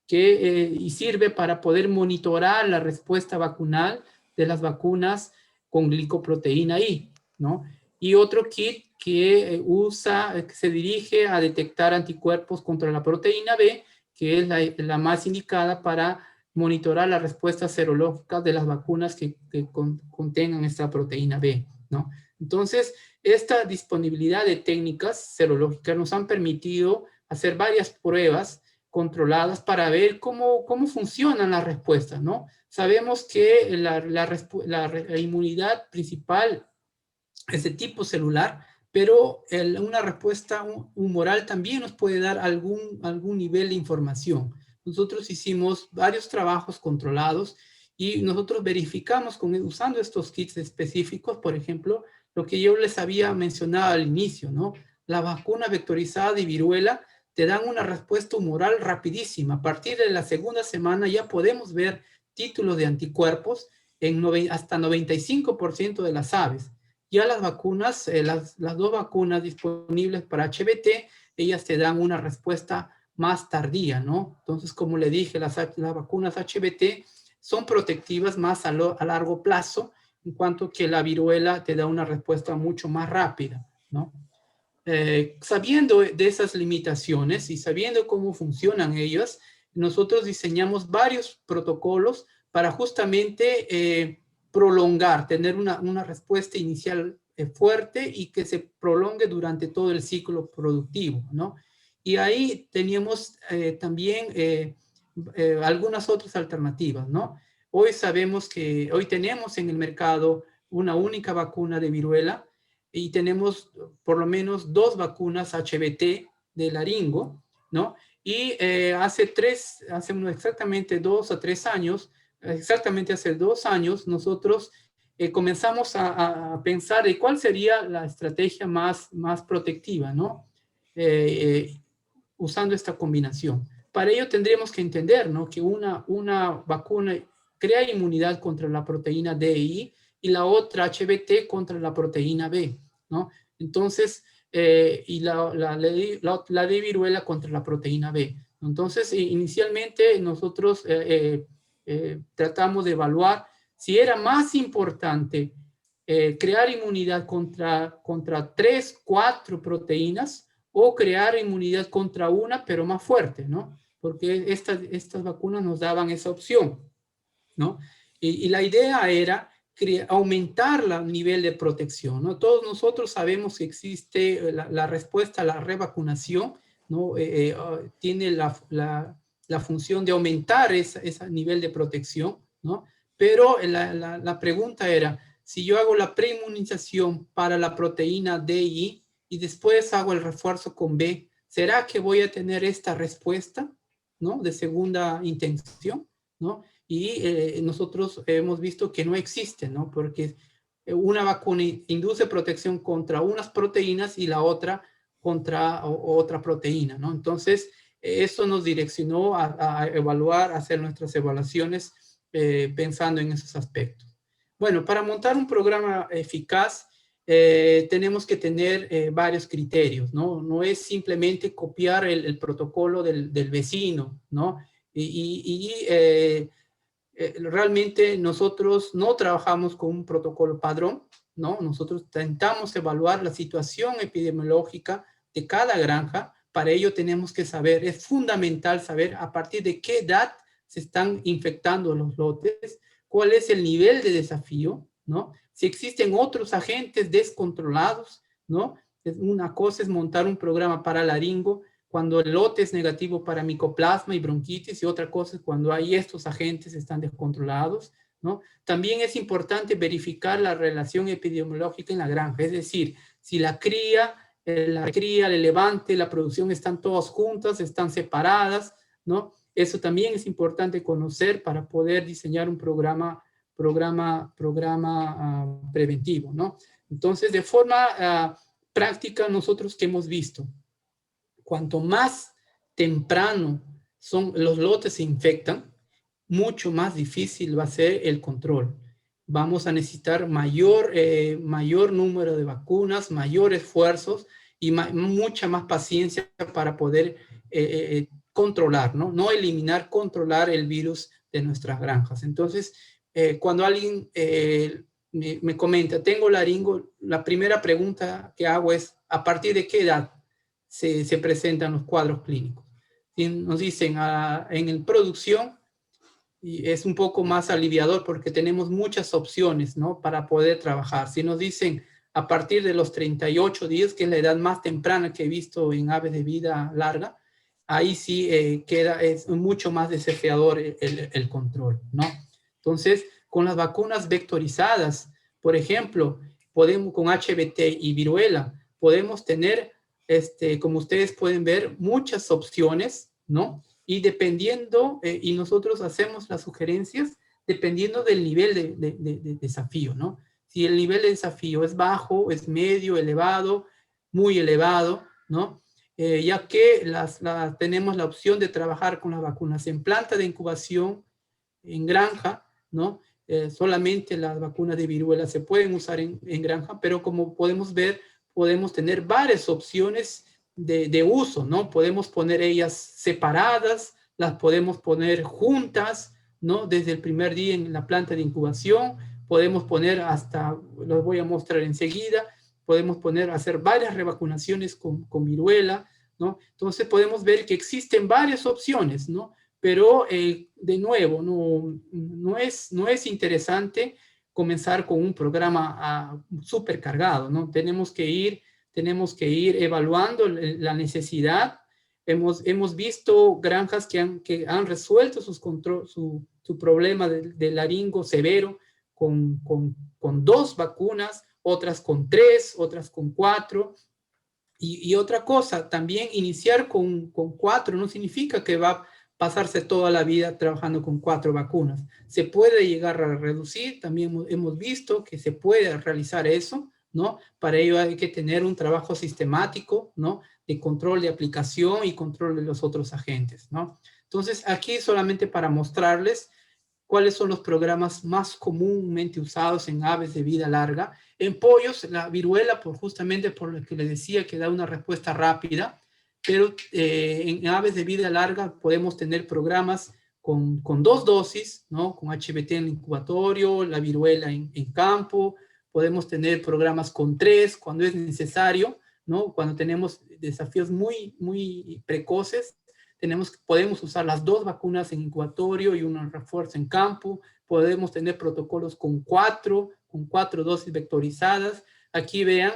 y sirve para poder monitorar la respuesta vacunal de las vacunas con glicoproteína I, ¿no? Y otro kit que se dirige a detectar anticuerpos contra la proteína B, que es la más indicada para monitorar las respuestas serológicas de las vacunas que contengan esta proteína B, ¿no? Entonces, esta disponibilidad de técnicas serológicas nos han permitido hacer varias pruebas controladas para ver cómo funcionan las respuestas, ¿no? Sabemos que la inmunidad principal es de tipo celular, pero una respuesta humoral también nos puede dar algún nivel de información. Nosotros hicimos varios trabajos controlados y nosotros verificamos usando estos kits específicos, por ejemplo, lo que yo les había mencionado al inicio, ¿no? La vacuna vectorizada de viruela te dan una respuesta humoral rapidísima. A partir de la 2ª semana ya podemos ver títulos de anticuerpos en hasta 95% de las aves. Ya las vacunas, las 2 vacunas disponibles para HBT, ellas te dan una respuesta más tardía, ¿no? Entonces, como le dije, las vacunas HBT son protectivas más a largo plazo, en cuanto que la viruela te da una respuesta mucho más rápida, ¿no? Sabiendo de esas limitaciones y sabiendo cómo funcionan ellas, nosotros diseñamos varios protocolos para justamente prolongar, tener una respuesta inicial fuerte y que se prolongue durante todo el ciclo productivo, ¿no? Y ahí teníamos también algunas otras alternativas, ¿no? Hoy sabemos que hoy tenemos en el mercado una única vacuna de viruela y tenemos por lo menos 2 vacunas HBT de laringo, ¿no? Y hace exactamente 2 a 3 años, exactamente hace 2 años, nosotros comenzamos a pensar de cuál sería la estrategia más protectiva, ¿no? Usando esta combinación. Para ello tendríamos que entender, ¿no?, que una vacuna crea inmunidad contra la proteína DI y la otra HBT contra la proteína B, ¿no? Entonces, y la de viruela contra la proteína B. Entonces, inicialmente nosotros tratamos de evaluar si era más importante crear inmunidad contra 3, 4 proteínas o crear inmunidad contra una, pero más fuerte, ¿no? Porque estas vacunas nos daban esa opción, ¿no? Y la idea era aumentar el nivel de protección, ¿no? Todos nosotros sabemos que existe la respuesta a la revacunación, ¿no? Tiene la función de aumentar ese nivel de protección, ¿no? Pero la pregunta era, si yo hago la preinmunización para la proteína DI y después hago el refuerzo con B, ¿será que voy a tener esta respuesta, ¿no?, de segunda intención, ¿no? Y nosotros hemos visto que no existe, ¿no? Porque una vacuna induce protección contra unas proteínas y la otra contra otra proteína, ¿no? Entonces, eso nos direccionó a evaluar, a hacer nuestras evaluaciones pensando en esos aspectos. Bueno, para montar un programa eficaz, tenemos que tener varios criterios, ¿no? No es simplemente copiar el protocolo del vecino, ¿no? Realmente nosotros no trabajamos con un protocolo padrón, ¿no? Nosotros intentamos evaluar la situación epidemiológica de cada granja. Para ello tenemos que saber, es fundamental saber a partir de qué edad se están infectando los lotes, cuál es el nivel de desafío, ¿no? Si existen otros agentes descontrolados, ¿no? Una cosa es montar un programa para laringo cuando el lote es negativo para micoplasma y bronquitis, y otra cosa es cuando hay estos agentes están descontrolados, ¿no? También es importante verificar la relación epidemiológica en la granja, es decir, si la cría, el levante, la producción están todas juntas, están separadas, ¿no? Eso también es importante conocer para poder diseñar un programa preventivo, ¿no? Entonces, de forma práctica, nosotros que hemos visto, cuanto más temprano los lotes se infectan, mucho más difícil va a ser el control. Vamos a necesitar mayor número de vacunas, mayor esfuerzos y mucha más paciencia para poder controlar, ¿no? No eliminar, controlar el virus de nuestras granjas. Entonces, cuando alguien me comenta, tengo laringo, la primera pregunta que hago es, ¿a partir de qué edad se presentan los cuadros clínicos? Si nos dicen en producción, y es un poco más aliviador porque tenemos muchas opciones, ¿no?, para poder trabajar. Si nos dicen a partir de los 38 días, que es la edad más temprana que he visto en aves de vida larga, ahí sí es mucho más desafiador el control, ¿no? Entonces, con las vacunas vectorizadas, por ejemplo, con HBT y viruela, podemos tener, como ustedes pueden ver, muchas opciones, ¿no? Y dependiendo, y nosotros hacemos las sugerencias dependiendo del nivel de desafío, ¿no? Si el nivel de desafío es bajo, es medio, elevado, muy elevado, ¿no? Ya que tenemos la opción de trabajar con las vacunas en planta de incubación, en granja, ¿no? Solamente las vacunas de viruela se pueden usar en granja, pero como podemos ver, podemos tener varias opciones de uso, ¿no? Podemos poner ellas separadas, las podemos poner juntas, ¿no? Desde el primer día en la planta de incubación, podemos poner hasta, los voy a mostrar enseguida, podemos hacer varias revacunaciones con viruela, ¿no? Entonces podemos ver que existen varias opciones, ¿no? Pero, de nuevo, no es interesante comenzar con un programa súper cargado, ¿no? Tenemos que ir evaluando la necesidad. Hemos visto granjas que han resuelto su problema de laringo severo con 2 vacunas, otras con 3, otras con 4. Y otra cosa, también iniciar con 4 no significa que va a pasarse toda la vida trabajando con 4 vacunas. Se puede llegar a reducir, también hemos visto que se puede realizar eso, ¿no? Para ello hay que tener un trabajo sistemático, ¿no? De control de aplicación y control de los otros agentes, ¿no? Entonces, aquí solamente para mostrarles cuáles son los programas más comúnmente usados en aves de vida larga. En pollos, la viruela, justamente por lo que les decía, que da una respuesta rápida, pero en aves de vida larga podemos tener programas con 2 dosis, ¿no? Con HBT en el incubatorio, la viruela en campo. Podemos tener programas con 3 cuando es necesario, ¿no? Cuando tenemos desafíos muy, muy precoces, podemos usar las 2 vacunas en incubatorio y un refuerzo en campo. Podemos tener protocolos con 4 dosis vectorizadas. Aquí vean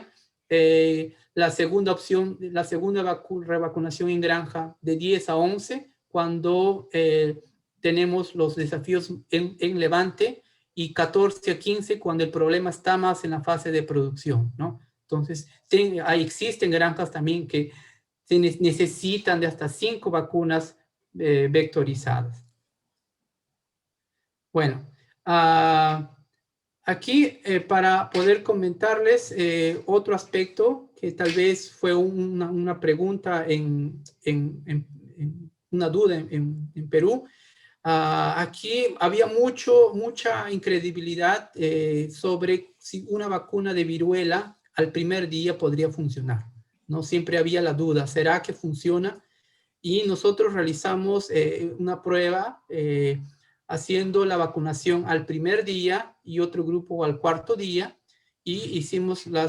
la segunda opción, la segunda revacunación en granja de 10 a 11, cuando tenemos los desafíos en levante, y 14 a 15 cuando el problema está más en la fase de producción, ¿no? Entonces, existen granjas también que se necesitan de hasta 5 vacunas vectorizadas. Bueno, aquí para poder comentarles otro aspecto que tal vez fue una pregunta, una duda en Perú. Aquí había mucha incredibilidad sobre si una vacuna de viruela al primer día podría funcionar. No siempre había la duda, ¿será que funciona? Y nosotros realizamos una prueba haciendo la vacunación al primer día y otro grupo al 4.º día, y hicimos la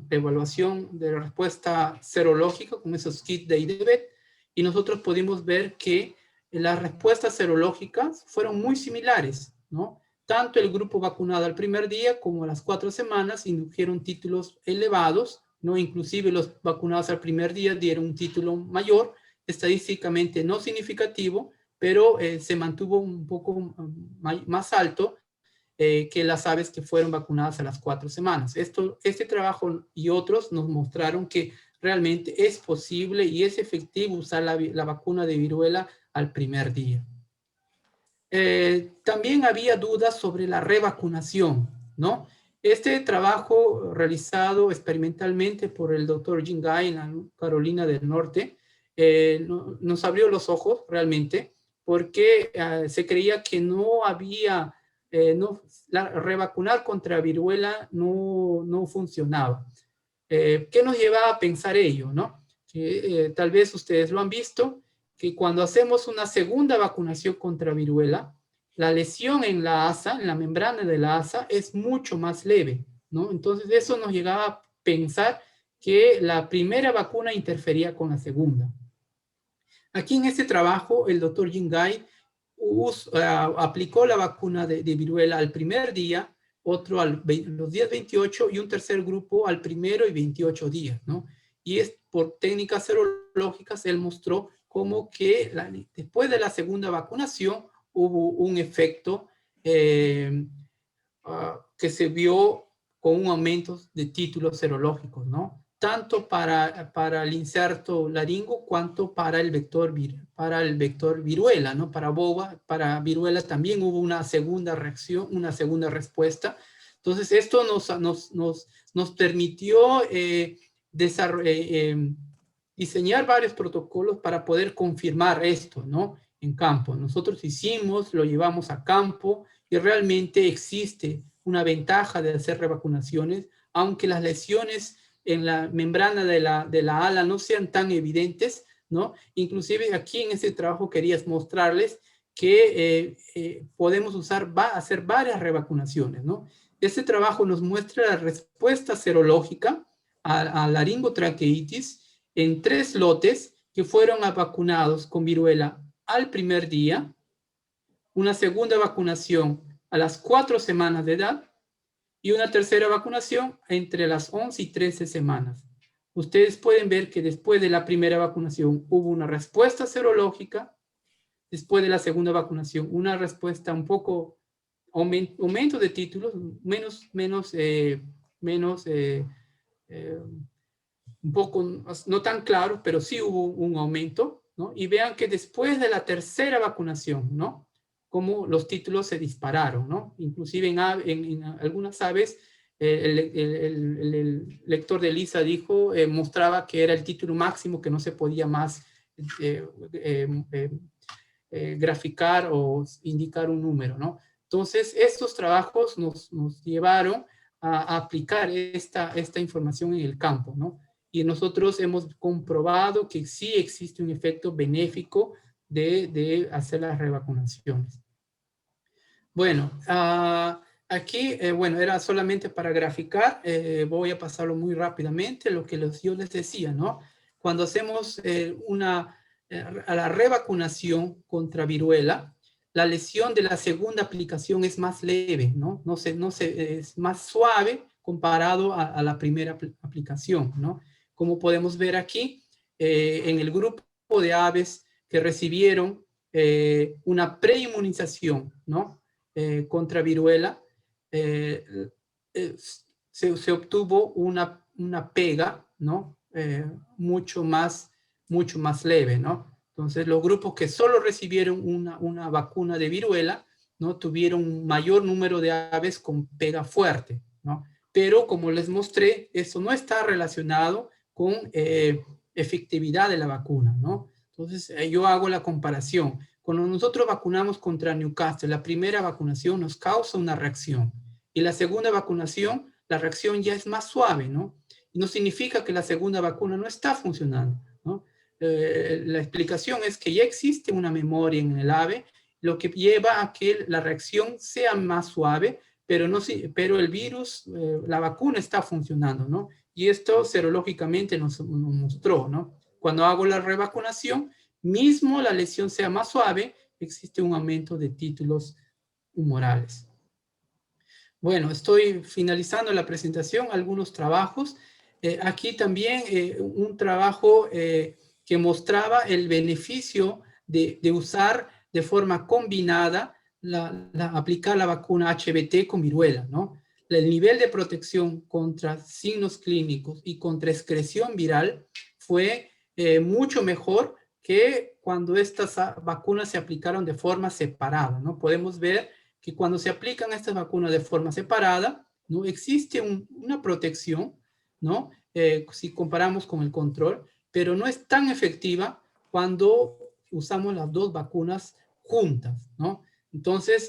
evaluación de la respuesta serológica con esos kits de IDVET, y nosotros pudimos ver que las respuestas serológicas fueron muy similares, ¿no? Tanto el grupo vacunado al primer día como a las 4 semanas indujeron títulos elevados, ¿no? Inclusive los vacunados al primer día dieron un título mayor, estadísticamente no significativo, pero se mantuvo un poco más alto que las aves que fueron vacunadas a las 4 semanas. Este trabajo y otros nos mostraron que realmente es posible y es efectivo usar la vacuna de viruela al primer día. También había dudas sobre la revacunación, ¿no? Este trabajo realizado experimentalmente por el Dr. Jin Gai en la Carolina del Norte nos abrió los ojos realmente, porque se creía que no había, revacunar contra viruela no funcionaba. ¿Qué nos llevaba a pensar ello, no? Que tal vez ustedes lo han visto, que cuando hacemos una segunda vacunación contra viruela, la lesión en la asa, en la membrana de la asa, es mucho más leve, ¿no? Entonces eso nos llegaba a pensar que la primera vacuna interfería con la segunda. Aquí en este trabajo, el doctor Jin Gai aplicó la vacuna de viruela al primer día, otro a los días 28 y un tercer grupo al 1.º y 28 días, ¿no? Y por técnicas serológicas, él mostró cómo que después de la segunda vacunación hubo un efecto que se vio con un aumento de títulos serológicos, ¿no? Tanto para el inserto laringo cuanto para el vector viruela, ¿no? Para boba, para viruela también hubo una segunda reacción, una segunda respuesta. Entonces esto nos permitió diseñar varios protocolos para poder confirmar esto, ¿no? En campo. Nosotros lo llevamos a campo, y realmente existe una ventaja de hacer revacunaciones, aunque las lesiones en la membrana de la ala no sean tan evidentes, ¿no? Inclusive aquí en este trabajo quería mostrarles que podemos hacer varias revacunaciones, ¿no? Este trabajo nos muestra la respuesta serológica a laringotraqueitis en 3 lotes que fueron vacunados con viruela al primer día, una segunda vacunación a las 4 semanas de edad y una tercera vacunación entre las 11 y 13 semanas. Ustedes pueden ver que después de la primera vacunación hubo una respuesta serológica, después de la segunda vacunación una respuesta un poco, aumento de títulos, un poco, no tan claro, pero sí hubo un aumento, ¿no? Y vean que después de la tercera vacunación, ¿no? Como los títulos se dispararon, ¿no? Inclusive en algunas aves, el lector de Lisa dijo, mostraba que era el título máximo, que no se podía más graficar o indicar un número, ¿no? Entonces, estos trabajos nos llevaron a aplicar esta información en el campo, ¿no? Y nosotros hemos comprobado que sí existe un efecto benéfico de hacer las revacunaciones. Bueno, aquí, bueno, era solamente para graficar, voy a pasarlo muy rápidamente, lo que yo les decía, ¿no? Cuando hacemos a la revacunación contra viruela, la lesión de la segunda aplicación es más leve, ¿no? Es más suave comparado a la primera aplicación, ¿no? Como podemos ver aquí, en el grupo de aves que recibieron una preinmunización, ¿no? Contra viruela, se obtuvo una pega, ¿no? Mucho más leve, ¿no? Entonces, los grupos que solo recibieron una vacuna de viruela, ¿no? Tuvieron un mayor número de aves con pega fuerte, ¿no? Pero, como les mostré, eso no está relacionado con efectividad de la vacuna, ¿no? Entonces, yo hago la comparación. Cuando nosotros vacunamos contra Newcastle, la primera vacunación nos causa una reacción. Y la segunda vacunación, la reacción ya es más suave, ¿no? Y no significa que la segunda vacuna no está funcionando, ¿no? La explicación es que ya existe una memoria en el ave, lo que lleva a que la reacción sea más suave, pero el virus, la vacuna está funcionando, ¿no? Y esto serológicamente nos mostró, ¿no? Cuando hago la revacunación, mismo la lesión sea más suave, existe un aumento de títulos humorales. Bueno, estoy finalizando la presentación, algunos trabajos. Aquí también un trabajo que mostraba el beneficio de usar de forma combinada aplicar la vacuna HBT con viruela, ¿no? El nivel de protección contra signos clínicos y contra excreción viral fue mucho mejor que cuando estas vacunas se aplicaron de forma separada, ¿no? Podemos ver que cuando se aplican estas vacunas de forma separada, ¿no? Existe una protección, ¿no? Si comparamos con el control, pero no es tan efectiva cuando usamos las dos vacunas juntas, ¿no? Entonces,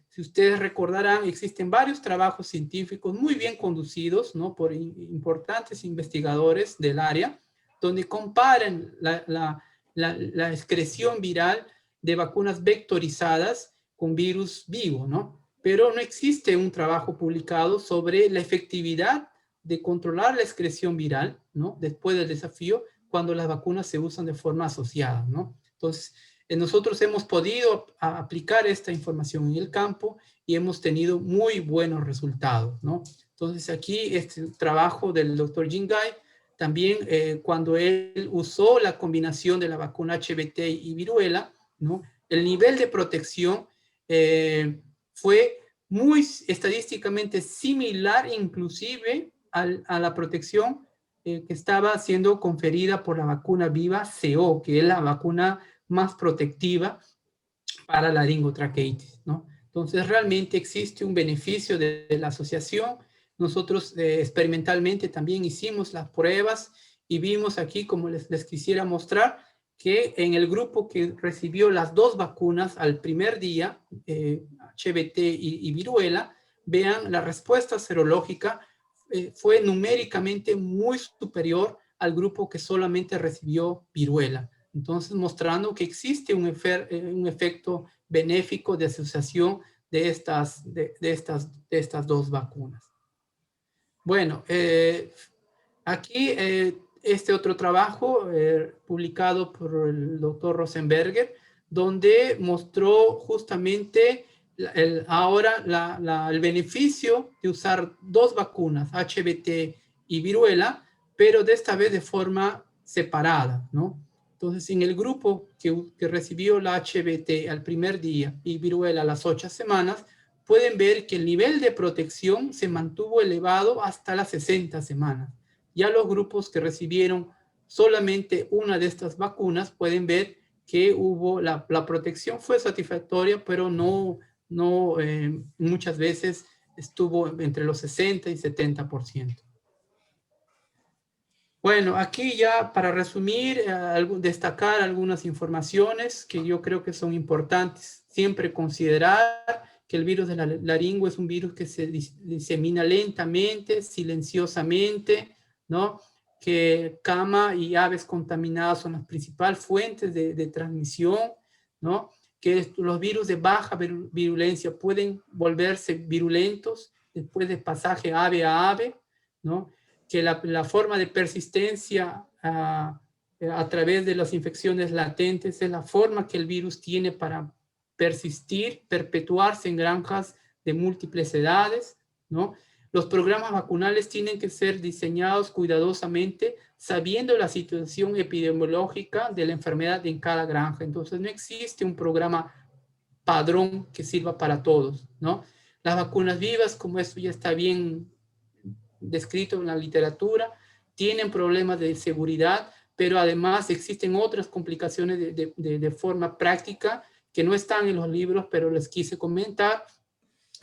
si ustedes recordarán, existen varios trabajos científicos muy bien conducidos, ¿no? Por importantes investigadores del área, donde comparan la excreción viral de vacunas vectorizadas con virus vivo, ¿no? Pero no existe un trabajo publicado sobre la efectividad de controlar la excreción viral, ¿no? Después del desafío, cuando las vacunas se usan de forma asociada, ¿no? Entonces, nosotros hemos podido aplicar esta información en el campo y hemos tenido muy buenos resultados, ¿no? Entonces, aquí este trabajo del Dr. Jingai, también cuando él usó la combinación de la vacuna HBT y viruela, ¿no? El nivel de protección fue muy estadísticamente similar inclusive a la protección que estaba siendo conferida por la vacuna viva CO, que es la vacuna más protectiva para la laringotraqueitis, ¿no? Entonces, realmente existe un beneficio de la asociación. Nosotros experimentalmente también hicimos las pruebas y vimos aquí, como les quisiera mostrar, que en el grupo que recibió las dos vacunas al primer día, HBT y viruela, vean la respuesta serológica fue numéricamente muy superior al grupo que solamente recibió viruela. Entonces, mostrando que existe un efecto benéfico de asociación de estas dos vacunas. Bueno, aquí este otro trabajo publicado por el doctor Rosenberger, donde mostró justamente el beneficio de usar dos vacunas, HBT y viruela, pero de esta vez de forma separada, ¿no? Entonces, en el grupo que recibió la HBT al primer día y viruela a las 8 semanas, pueden ver que el nivel de protección se mantuvo elevado hasta las 60 semanas. Ya los grupos que recibieron solamente una de estas vacunas pueden ver que la protección fue satisfactoria, pero no muchas veces estuvo entre los 60 y 70%. Bueno, aquí ya para resumir, destacar algunas informaciones que yo creo que son importantes. Siempre considerar que el virus de la laringo es un virus que se disemina lentamente, silenciosamente, ¿no? Que cama y aves contaminadas son las principales fuentes de transmisión, ¿no? Que los virus de baja virulencia pueden volverse virulentos después de pasaje ave a ave, ¿no? Que la forma de persistencia a través de las infecciones latentes es la forma que el virus tiene para persistir, perpetuarse en granjas de múltiples edades, ¿no? Los programas vacunales tienen que ser diseñados cuidadosamente, sabiendo la situación epidemiológica de la enfermedad en cada granja. Entonces, no existe un programa padrón que sirva para todos, ¿no? Las vacunas vivas, como esto ya está bien descrito en la literatura, tienen problemas de seguridad, pero además existen otras complicaciones de forma práctica que no están en los libros, pero les quise comentar.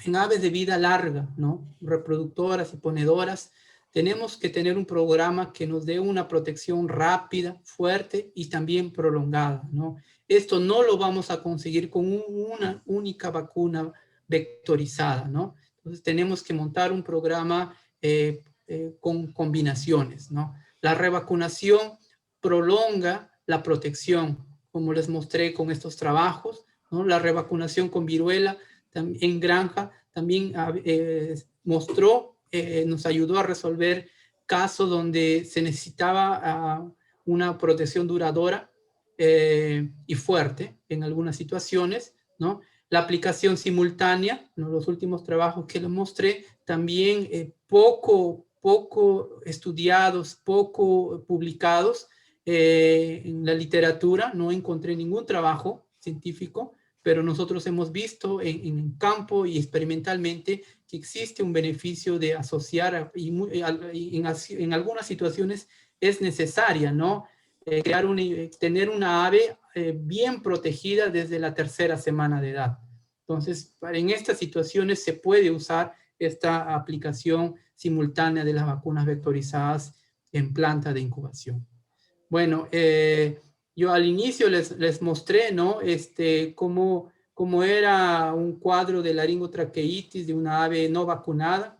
En aves de vida larga, ¿no? Reproductoras y ponedoras, tenemos que tener un programa que nos dé una protección rápida, fuerte y también prolongada, ¿no? Esto no lo vamos a conseguir con una única vacuna vectorizada, ¿no? Entonces tenemos que montar un programa con combinaciones, ¿no? La revacunación prolonga la protección, como les mostré con estos trabajos, ¿no? La revacunación con viruela en granja también mostró, nos ayudó a resolver casos donde se necesitaba una protección duradora y fuerte en algunas situaciones, ¿no? La aplicación simultánea, ¿no? Los últimos trabajos que les mostré, también poco estudiados, poco publicados en la literatura. No encontré ningún trabajo científico, pero nosotros hemos visto en campo y experimentalmente que existe un beneficio de asociar y en algunas situaciones es necesaria, ¿no? Tener una ave bien protegida desde la 3ª semana de edad. Entonces, en estas situaciones se puede usar esta aplicación simultánea de las vacunas vectorizadas en planta de incubación. Bueno, yo al inicio les mostré, ¿no? Cómo era un cuadro de laringotraqueitis de una ave no vacunada.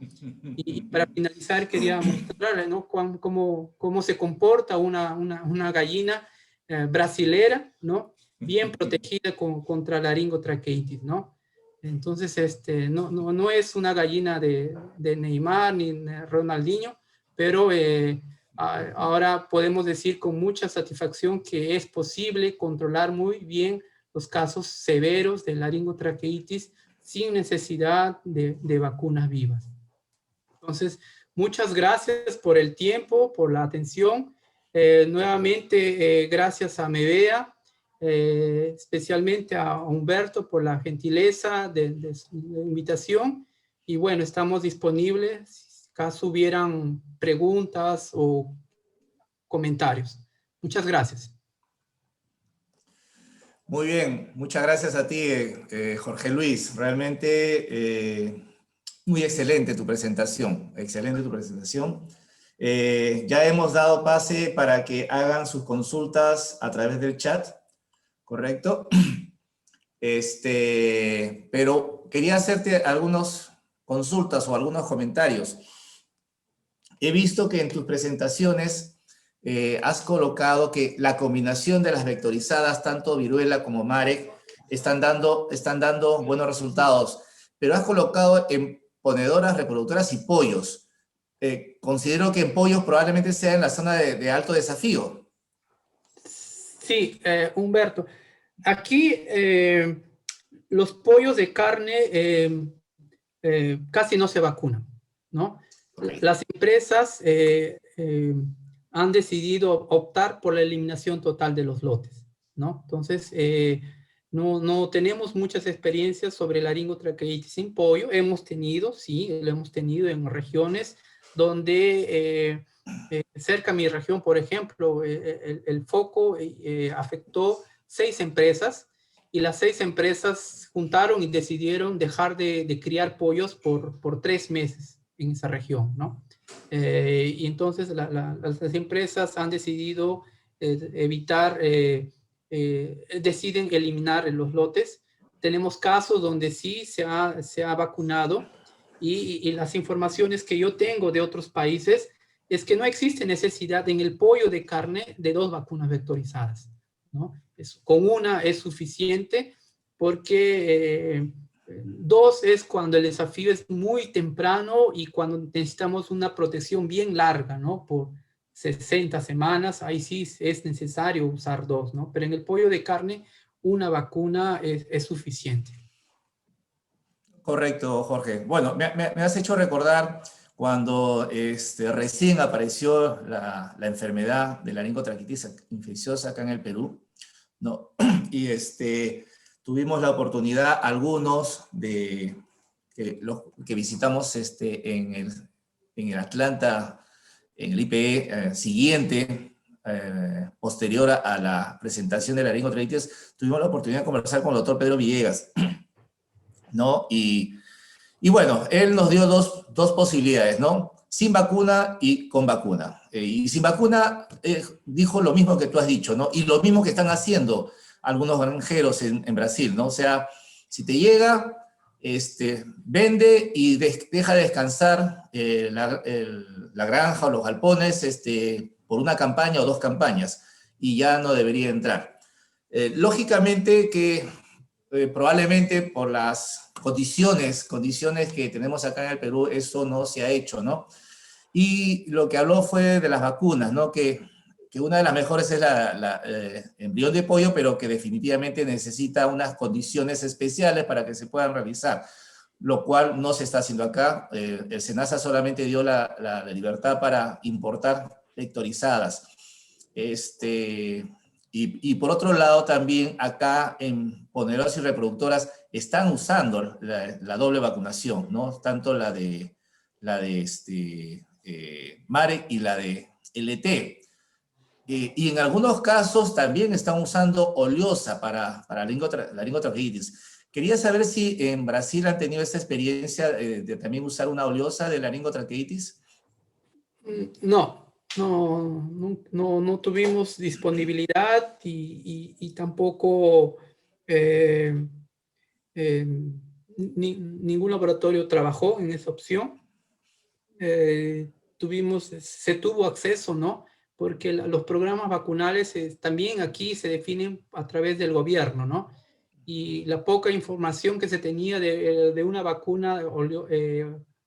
Y para finalizar quería mostrarles, ¿no? Cómo se comporta una gallina brasilera, ¿no? Bien protegida contra laringotraqueitis, ¿no? Entonces, no es una gallina de Neymar ni de Ronaldinho, pero ahora podemos decir con mucha satisfacción que es posible controlar muy bien los casos severos de laringotraqueitis sin necesidad de vacunas vivas. Entonces, muchas gracias por el tiempo, por la atención. Nuevamente, gracias a MEVEA, especialmente a Humberto por la gentileza de la invitación. Y bueno, estamos disponibles caso hubieran preguntas o comentarios. Muchas gracias. Muy bien, muchas gracias a ti, Jorge Luis. Realmente muy excelente tu presentación, excelente tu presentación. Ya hemos dado pase para que hagan sus consultas a través del chat, ¿correcto? Pero quería hacerte algunas consultas o algunos comentarios. he visto que en tus presentaciones has colocado que la combinación de las vectorizadas, tanto viruela como Marek, están dando buenos resultados, pero has colocado en ponedoras, reproductoras y pollos. Considero que en pollos probablemente sea en la zona de alto desafío. Sí, Humberto. Aquí los pollos de carne casi no se vacunan, ¿no? Okay. Las empresas han decidido optar por la eliminación total de los lotes, ¿no? Entonces, no tenemos muchas experiencias sobre laringotraqueitis en pollo. Hemos tenido, sí, lo hemos tenido en regiones donde cerca de mi región, por ejemplo, el foco afectó 6 empresas y las 6 empresas juntaron y decidieron dejar de criar pollos por 3 meses en esa región, ¿no? Y entonces las empresas han decidido evitar, deciden eliminar los lotes. Tenemos casos donde sí se ha vacunado y las informaciones que yo tengo de otros países es que no existe necesidad en el pollo de carne de 2 vacunas vectorizadas, ¿no? Con una es suficiente porque 2 es cuando el desafío es muy temprano y cuando necesitamos una protección bien larga, ¿no? Por 60 semanas, ahí sí es necesario usar 2, ¿no? Pero en el pollo de carne, una vacuna es suficiente. Correcto, Jorge. Bueno, me has hecho recordar cuando recién apareció la enfermedad de laringotraquitis infecciosa acá en el Perú, ¿no? Y tuvimos la oportunidad, algunos de los que visitamos en el Atlanta, en el IPE siguiente, posterior a la presentación de laringotraquitis, tuvimos la oportunidad de conversar con el doctor Pedro Villegas, ¿no? Y bueno, él nos dio dos posibilidades, ¿no? Sin vacuna y con vacuna. Y sin vacuna dijo lo mismo que tú has dicho, ¿no? Y lo mismo que están haciendo algunos granjeros en Brasil, ¿no? O sea, si te llega, vende y deja descansar la granja o los galpones por una campaña o 2 campañas y ya no debería entrar. Lógicamente que probablemente por las condiciones que tenemos acá en el Perú, eso no se ha hecho, ¿no? Y lo que habló fue de las vacunas, ¿no? Que una de las mejores es la embrión de pollo, pero que definitivamente necesita unas condiciones especiales para que se puedan realizar, lo cual no se está haciendo acá. El SENASA solamente dio la libertad para importar vectorizadas. Y por otro lado también acá en ponedoras y reproductoras están usando la doble vacunación, ¿no? Tanto la de Marek y la de LT. Y en algunos casos también están usando oleosa para laringotraqueitis. Quería saber si en Brasil han tenido esta experiencia de también usar una oleosa de laringotraqueitis. No tuvimos disponibilidad y tampoco ningún laboratorio trabajó en esa opción. Se tuvo acceso, ¿no? Porque los programas vacunales también aquí se definen a través del gobierno, ¿no? Y la poca información que se tenía de una vacuna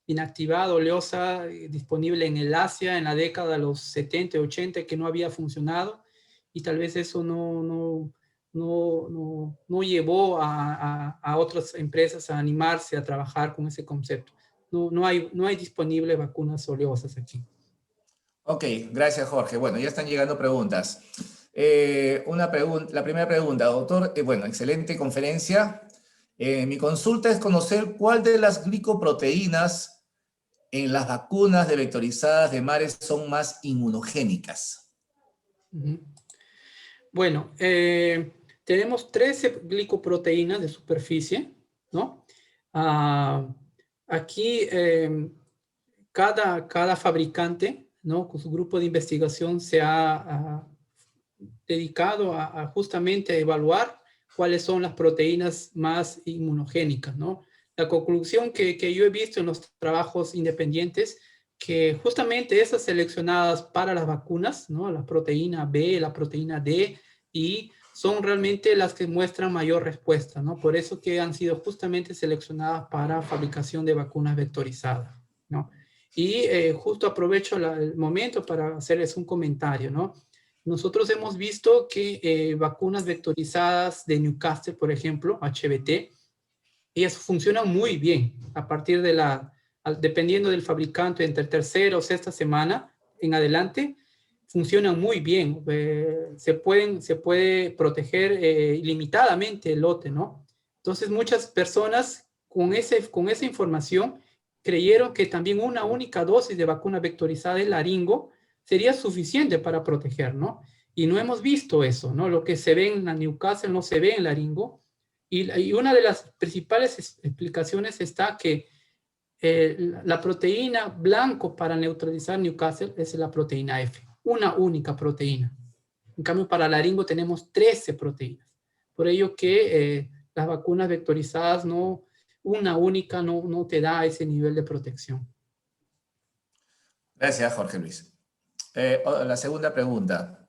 inactivada, oleosa, disponible en el Asia en la década de los 70, 80, que no había funcionado, y tal vez eso no llevó a otras empresas a animarse a trabajar con ese concepto. No hay disponibles vacunas oleosas aquí. Ok, gracias Jorge. Bueno, ya están llegando preguntas. La primera pregunta, doctor, bueno, excelente conferencia. Mi consulta es conocer cuál de las glicoproteínas en las vacunas de vectorizadas de Marek son más inmunogénicas. Bueno, tenemos 13 glicoproteínas de superficie, ¿no? Aquí cada fabricante, ¿no? Con su grupo de investigación se ha dedicado justamente a evaluar cuáles son las proteínas más inmunogénicas, ¿no? La conclusión que yo he visto en los trabajos independientes que justamente esas seleccionadas para las vacunas, ¿no? La proteína B, la proteína D, y son realmente las que muestran mayor respuesta, ¿no? Por eso que han sido justamente seleccionadas para fabricación de vacunas vectorizadas, ¿no? Y justo aprovecho el momento para hacerles un comentario, ¿no? Nosotros hemos visto que vacunas vectorizadas de Newcastle, por ejemplo, HBT, ellas funcionan muy bien a partir de dependiendo del fabricante, entre tercera o sexta semana en adelante, funcionan muy bien. Se puede proteger ilimitadamente el lote, ¿no? Entonces, muchas personas con esa información creyeron que también una única dosis de vacuna vectorizada de laringo sería suficiente para proteger, ¿no? Y no hemos visto eso, ¿no? Lo que se ve en la Newcastle no se ve en laringo. Y una de las principales explicaciones está que la proteína blanco para neutralizar Newcastle es la proteína F, una única proteína. En cambio, para laringo tenemos 13 proteínas. Por ello que las vacunas vectorizadas, una única no te da ese nivel de protección. Gracias, Jorge Luis. La segunda pregunta.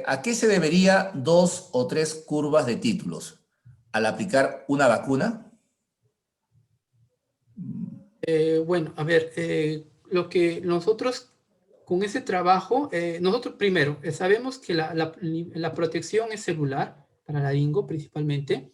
¿A qué se debería 2 o 3 curvas de títulos? ¿Al aplicar una vacuna? Bueno, a ver, lo que nosotros con ese trabajo, nosotros primero sabemos que la protección es celular para laringo principalmente.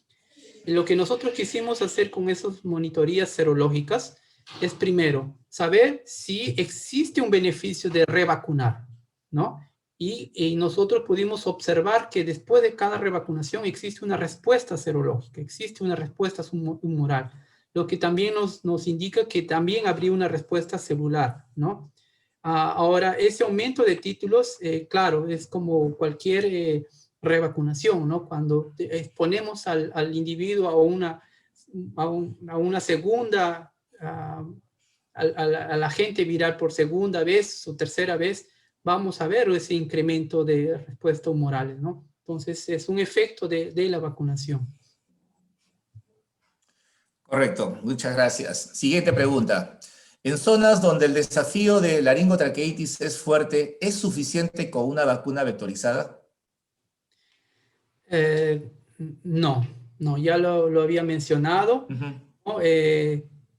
Lo que nosotros quisimos hacer con esas monitorías serológicas es primero saber si existe un beneficio de revacunar, ¿no? Y nosotros pudimos observar que después de cada revacunación existe una respuesta serológica, existe una respuesta humoral, lo que también nos indica que también habría una respuesta celular, ¿no? Ahora, ese aumento de títulos, claro, es como cualquier revacunación, ¿no? Cuando exponemos al individuo a una segunda, al agente viral por segunda vez o tercera vez, vamos a ver ese incremento de respuestas humorales, ¿no? Entonces, es un efecto de la vacunación. Correcto, muchas gracias. Siguiente pregunta. En zonas donde el desafío de laringotraqueitis es fuerte, ¿es suficiente con una vacuna vectorizada? No, ya lo había mencionado. ¿No?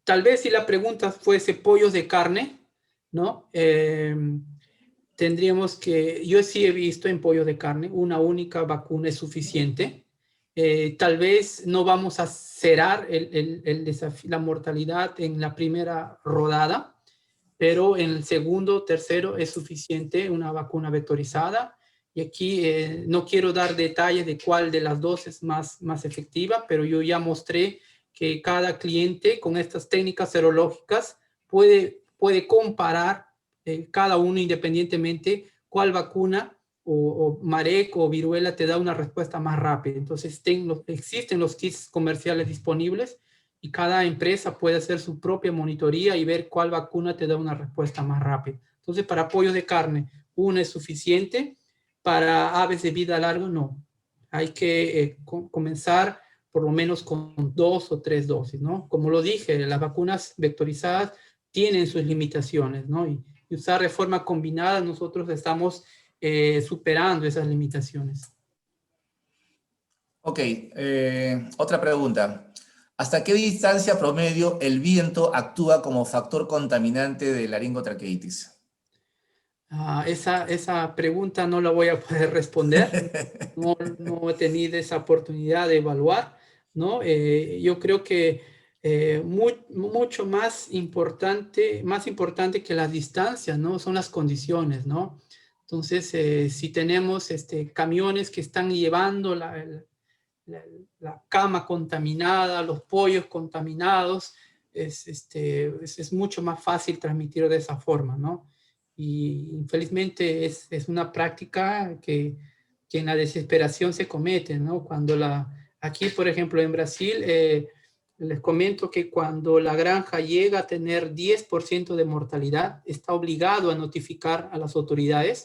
Tal vez si la pregunta fuese pollos de carne, ¿no? Tendríamos que, yo sí he visto en pollos de carne, una única vacuna es suficiente. Tal vez no vamos a cerrar la mortalidad en la primera rodada, pero en el segundo, tercero es suficiente una vacuna vectorizada. Y aquí no quiero dar detalles de cuál de las dos es más efectiva, pero yo ya mostré que cada cliente con estas técnicas serológicas puede comparar cada uno independientemente cuál vacuna o Marek o viruela te da una respuesta más rápida. Entonces existen los kits comerciales disponibles y cada empresa puede hacer su propia monitoría y ver cuál vacuna te da una respuesta más rápida. Entonces, para pollos de carne, una es suficiente. Para aves de vida larga, no. Hay que comenzar por lo menos con 2 o 3 dosis, ¿no? Como lo dije, las vacunas vectorizadas tienen sus limitaciones, ¿no? Y usar de forma combinada, nosotros estamos superando esas limitaciones. Ok, otra pregunta. ¿Hasta qué distancia promedio el viento actúa como factor contaminante de laringotraqueitis? Esa pregunta no la voy a poder responder. No he tenido esa oportunidad de evaluar, ¿no? Yo creo que mucho más importante que las distancias, ¿no? Son las condiciones, ¿no? Entonces, si tenemos camiones que están llevando la cama contaminada, los pollos contaminados, es mucho más fácil transmitir de esa forma, ¿no? Y infelizmente es una práctica que en la desesperación se comete, ¿no? Aquí, por ejemplo, en Brasil, les comento que cuando la granja llega a tener 10% de mortalidad, está obligado a notificar a las autoridades,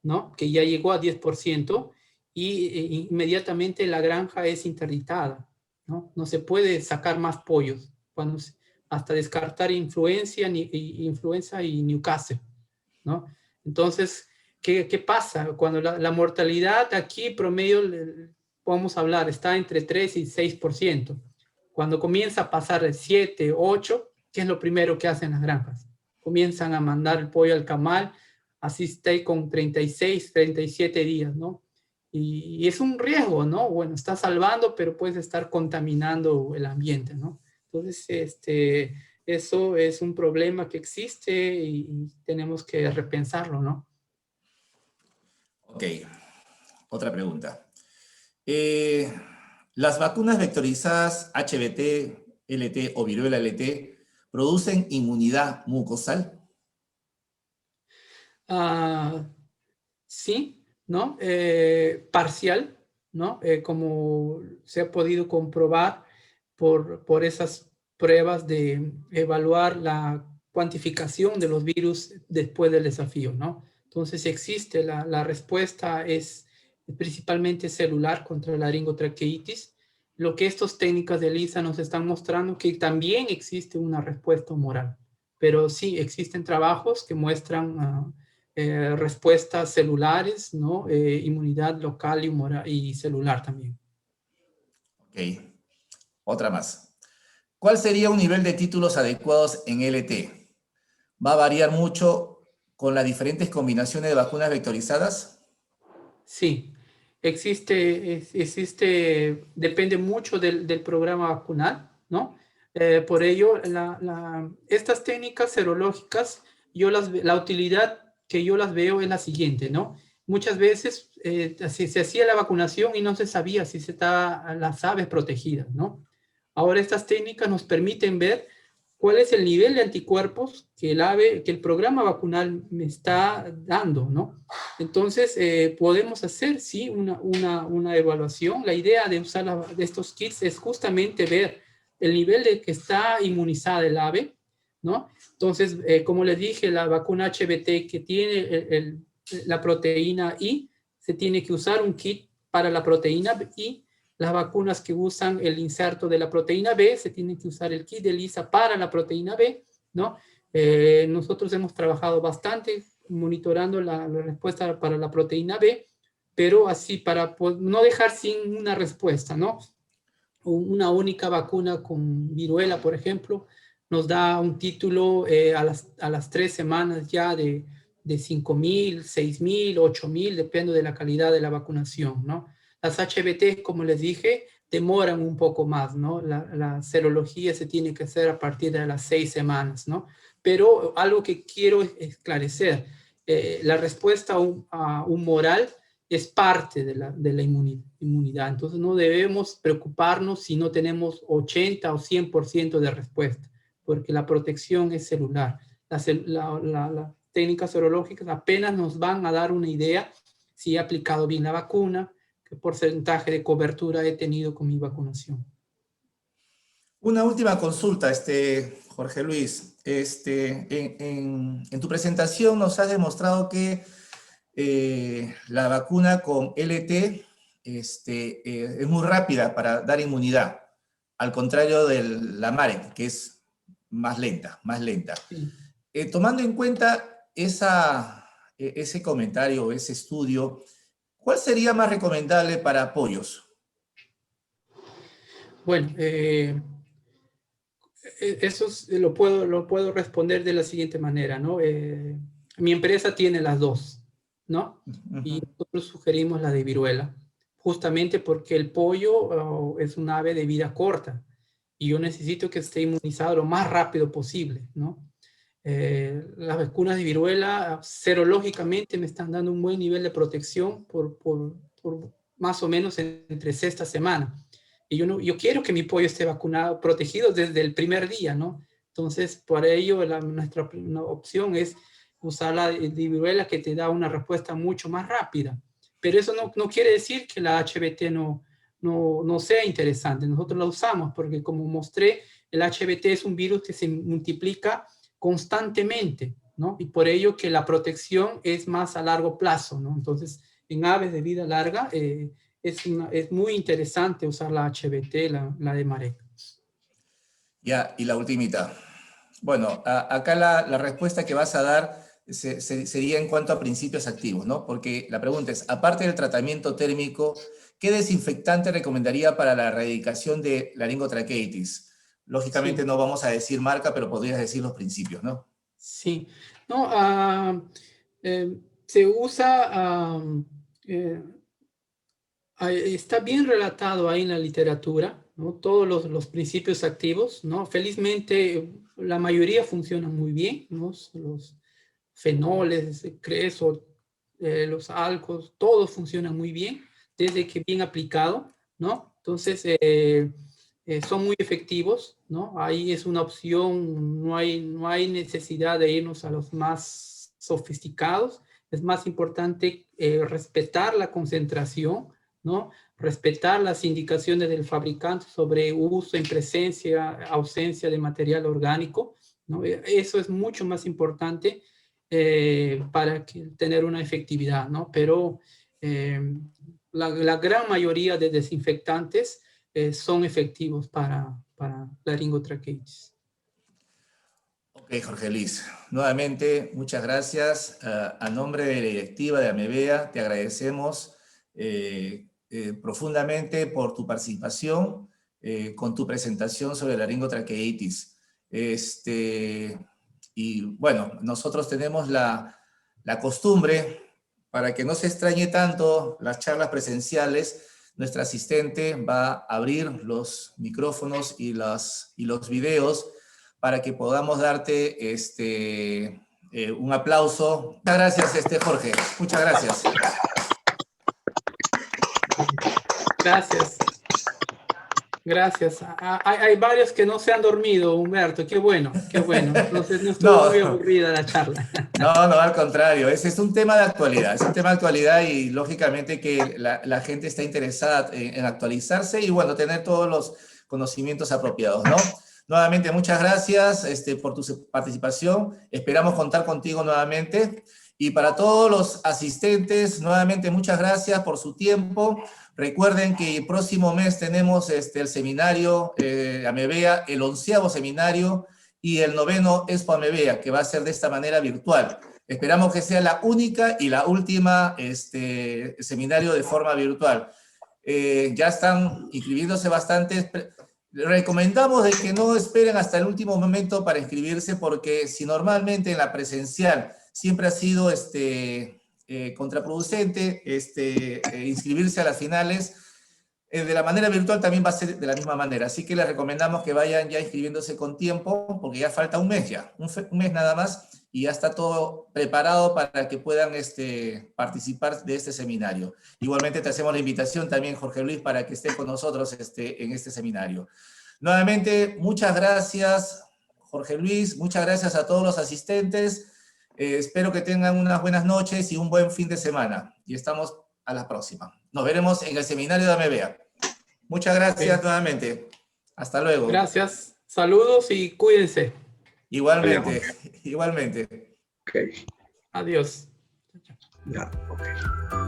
¿no? Que ya llegó a 10%, y inmediatamente la granja es interditada, ¿no? No se puede sacar más pollos. hasta descartar influenza y Newcastle, ¿no? Entonces, ¿qué pasa? Cuando la mortalidad aquí promedio, podemos hablar, está entre 3 y 6%. Cuando comienza a pasar de 7, 8, ¿qué es lo primero que hacen las granjas? Comienzan a mandar el pollo al camal, así esté con 36, 37 días, ¿no? Y es un riesgo, ¿no? Bueno, está salvando, pero puedes estar contaminando el ambiente, ¿no? Entonces, eso es un problema que existe y tenemos que repensarlo, ¿no? Ok, otra pregunta. ¿Las vacunas vectorizadas HBT, LT o viruela LT producen inmunidad mucosal? Sí, ¿no? Parcial, ¿no? Como se ha podido comprobar por esas pruebas de evaluar la cuantificación de los virus después del desafío, ¿no? Entonces existe, la respuesta es principalmente celular contra la laringotraqueitis. Lo que estas técnicas de ELISA nos están mostrando que también existe una respuesta humoral, pero sí existen trabajos que muestran respuestas celulares, ¿no? Inmunidad local y, y celular también. Ok, otra más. ¿Cuál sería un nivel de títulos adecuados en LT? ¿Va a variar mucho con las diferentes combinaciones de vacunas vectorizadas? Sí, depende mucho del programa vacunal, ¿no? Por ello, estas técnicas serológicas, la utilidad que yo las veo es la siguiente, ¿no? Muchas veces se hacía la vacunación y no se sabía si se estaba las aves protegidas, ¿no? Ahora estas técnicas nos permiten ver cuál es el nivel de anticuerpos que el programa vacunal me está dando, ¿no? Entonces, podemos hacer, sí, una evaluación. La idea de usar de estos kits es justamente ver el nivel de que está inmunizada el ave, ¿no? Entonces, como les dije, la vacuna HBT que tiene la proteína I, se tiene que usar un kit para la proteína I. Las vacunas que usan el inserto de la proteína B, se tiene que usar el kit de ELISA para la proteína B, ¿no? Nosotros hemos trabajado bastante monitorando la respuesta para la proteína B, pero así para no dejar sin una respuesta, ¿no? Una única vacuna con viruela, por ejemplo, nos da un título a las 3 semanas ya de 5.000, 6.000, 8.000, depende de la calidad de la vacunación, ¿no? Las HBT, como les dije, demoran un poco más, ¿no? La serología se tiene que hacer a partir de las 6 semanas, ¿no? Pero algo que quiero esclarecer, la respuesta humoral es parte de la inmunidad. Entonces no debemos preocuparnos si no tenemos 80 o 100% de respuesta, porque la protección es celular. Las técnicas serológicas apenas nos van a dar una idea si he aplicado bien la vacuna, qué porcentaje de cobertura he tenido con mi vacunación. Una última consulta, Jorge Luis. En tu presentación nos has demostrado que la vacuna con LT es muy rápida para dar inmunidad, al contrario de la Marek, que es más lenta, más lenta. Sí. Tomando en cuenta ese comentario, ese estudio, ¿cuál sería más recomendable para pollos? Bueno, eso lo puedo responder de la siguiente manera, ¿no? Mi empresa tiene las dos, ¿no? Y nosotros sugerimos la de viruela, justamente porque el pollo es un ave de vida corta y yo necesito que esté inmunizado lo más rápido posible, ¿no? Las vacunas de viruela serológicamente me están dando un buen nivel de protección por más o menos entre sexta semana. Y yo quiero que mi pollo esté vacunado, protegido desde el primer día, ¿no? Entonces, por ello, nuestra opción es usar la de viruela, que te da una respuesta mucho más rápida. Pero eso no quiere decir que la HBT no sea interesante. Nosotros la usamos porque, como mostré, el HBT es un virus que se multiplica constantemente, ¿no? Y por ello que la protección es más a largo plazo, ¿no? Entonces, en aves de vida larga, es muy interesante usar la HBT, la de Marek. Ya, y la ultimita. Bueno, acá la respuesta que vas a dar sería en cuanto a principios activos, ¿no? Porque la pregunta es, aparte del tratamiento térmico, ¿qué desinfectante recomendaría para la erradicación de laringotraqueitis? Lógicamente Sí, no vamos a decir marca, pero podrías decir los principios, ¿no? sí. No, se usa, eh, está bien relatado ahí en la literatura, ¿no? Todos los principios activos, ¿no? Felizmente la mayoría funcionan muy bien, ¿no? Los fenoles, el creso, los alcohols, todos funcionan muy bien, desde que bien aplicado, ¿no? Entonces, son muy efectivos, ¿no? Ahí es una opción, no hay necesidad de irnos a los más sofisticados, es más importante respetar la concentración, ¿no? Respetar las indicaciones del fabricante sobre uso en presencia, ausencia de material orgánico, ¿no? Eso es mucho más importante para tener una efectividad, ¿no? Pero la gran mayoría de desinfectantes son efectivos para laringotraqueitis. Ok, Jorge Luis. Nuevamente, muchas gracias. A nombre de la directiva de AMEVEA, te agradecemos profundamente por tu participación con tu presentación sobre la laringotraqueitis. Y bueno, nosotros tenemos la costumbre, para que no se extrañe tanto las charlas presenciales, nuestra asistente va a abrir los micrófonos y los videos para que podamos darte un aplauso. Muchas gracias, Jorge. Muchas gracias. Gracias. Gracias. Hay varios que no se han dormido, Humberto. Qué bueno, qué bueno. Entonces no estuvo muy aburrida la charla. No, al contrario. Ese es un tema de actualidad. Es un tema de actualidad y lógicamente que la gente está interesada en actualizarse y bueno, tener todos los conocimientos apropiados, ¿no? Nuevamente, muchas gracias por tu participación. Esperamos contar contigo nuevamente. Y para todos los asistentes, nuevamente, muchas gracias por su tiempo. Recuerden que el próximo mes tenemos el seminario AMEVEA, el 11º seminario, y el 9º Expo AMEVEA, que va a ser de esta manera virtual. Esperamos que sea la única y la última seminario de forma virtual. Ya están inscribiéndose bastantes. Recomendamos de que no esperen hasta el último momento para inscribirse, porque si normalmente en la presencial siempre ha sido contraproducente inscribirse a las finales, de la manera virtual también va a ser de la misma manera. Así que les recomendamos que vayan ya inscribiéndose con tiempo, porque ya falta un mes ya, un mes nada más, y ya está todo preparado para que puedan participar de este seminario. Igualmente te hacemos la invitación también, Jorge Luis, para que esté con nosotros en este seminario. Nuevamente, muchas gracias, Jorge Luis, muchas gracias a todos los asistentes. Espero que tengan unas buenas noches y un buen fin de semana. Y estamos a la próxima. Nos veremos en el seminario de AMEVEA. Muchas gracias nuevamente. Hasta luego. Gracias. Saludos y cuídense. Igualmente, igualmente. Ok. Adiós. Ya, ok.